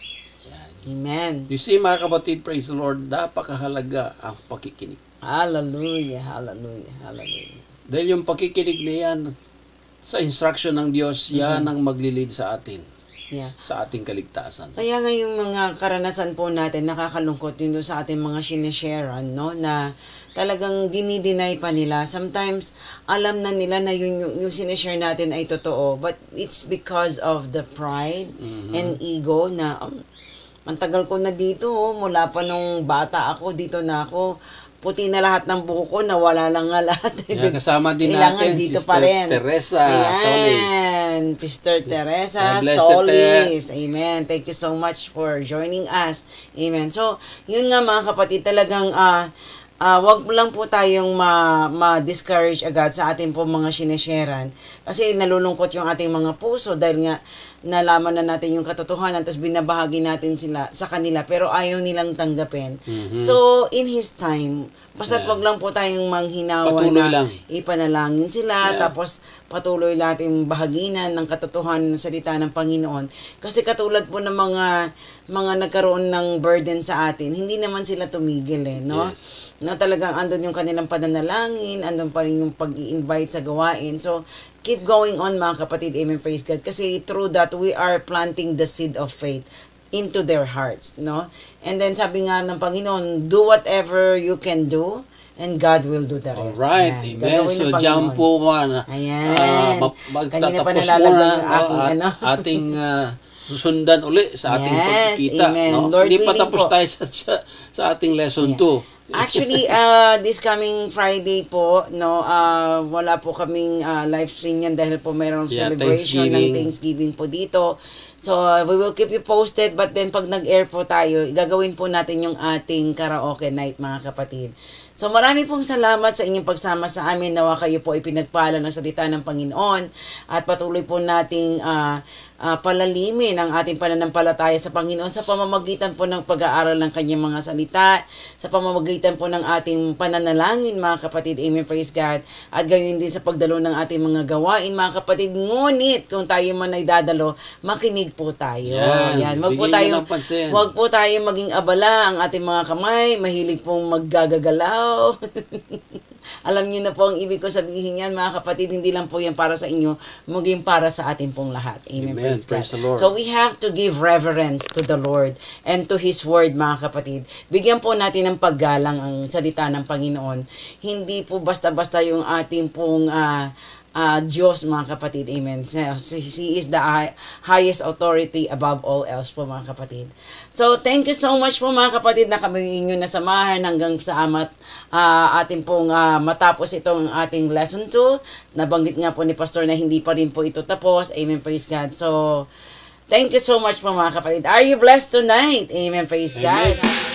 Amen. You see, mga kapatid, praise the Lord, napakahalaga ang pakikinig. Hallelujah, hallelujah, hallelujah. Dahil yung pakikinig na yan, sa instruction ng Diyos, yan ang maglilid sa atin. Yeah. Sa ating kaligtasan. Kaya nga yung mga karanasan po natin, nakakalungkot yun doon sa ating mga sinesharean, no? Na talagang dinideny pa nila. Sometimes, alam na nila na yung sineshare natin ay totoo. But it's because of the pride and ego na, ang tagal ko na dito, mula pa nung bata ako, dito na ako. Puti na lahat ng buko ko, nawala lang nga lahat. Yan, kasama din natin, dito Sister pa rin. Teresa Solis. Sister Teresa God bless Solis. Amen. Thank you so much for joining us. Amen. So, yun nga mga kapatid, talagang wag lang po tayong ma-discourage agad sa ating po mga sinesharean. Kasi nalulungkot yung ating mga puso dahil nga nalaman na natin yung katotohanan tapos binabahagi natin sila sa kanila pero ayaw nilang tanggapin. So, in His time, basta't wag lang po tayong manghinawa Patuloy na lang. ipanalangin sila tapos patuloy natin bahaginan ng katotohanan ng salita ng Panginoon. Kasi katulad po ng mga nagkaroon ng burden sa atin, hindi naman sila tumigil no? Yes. No, talagang andun yung kanilang pananalangin, andun pa rin yung pag-i-invite sa gawain. So, keep going on mga kapatid, amen, praise God. Kasi through that, we are planting the seed of faith into their hearts, no? And then sabi nga ng Panginoon, do whatever you can do and God will do the rest. Alright, Yan. amen. Gagawin So, ng dyan Panginoon. po man, Ayan. Kanina pa magtatapos nalalagdag muna yung aking ano. ating susundan uli sa ating Yes, pagkikita. amen. No? Lord Hindi pa willing tapos po. tayo sa ating lesson 2. Actually, this coming Friday po, no, wala po kaming live stream yan dahil po mayroong celebration ng Thanksgiving po dito. So, we will keep you posted, but then pag nag-air po tayo, gagawin po natin yung ating karaoke night, mga kapatid. So, marami pong salamat sa inyong pagsama sa amin. Nawa kayo po ipinagpala ng salita ng Panginoon at patuloy po nating palalimin ang ating pananampalataya sa Panginoon sa pamamagitan po ng pag-aaral ng kanyang mga salita, sa pamamagitan po ng ating pananalangin, mga kapatid. Amen, praise God. At gayon din sa pagdalo ng ating mga gawain, mga kapatid. Ngunit, kung tayo man ay dadalo, makinig po tayo. Yan. Wag po tayo maging abala ang ating mga kamay, mahilig pong maggagagalaw. Alam niyo na po ang ibig ko sabihin yan, mga kapatid, hindi lang po yan para sa inyo, maging para sa atin pong lahat. Amen. Praise the Lord. So we have to give reverence to the Lord and to His Word, mga kapatid. Bigyan po natin ng paggalang ang salita ng Panginoon. Hindi po basta-basta yung ating pong Diyos, mga kapatid. Amen. He is the highest authority above all else po, mga kapatid. So, thank you so much po, mga kapatid, na kami inyo nasamahan hanggang sa ating pong matapos itong ating lesson 2. Nabanggit nga po ni Pastor na hindi pa rin po ito tapos. Amen. Praise God. So, thank you so much po, mga kapatid. Are you blessed tonight? Amen. Praise God.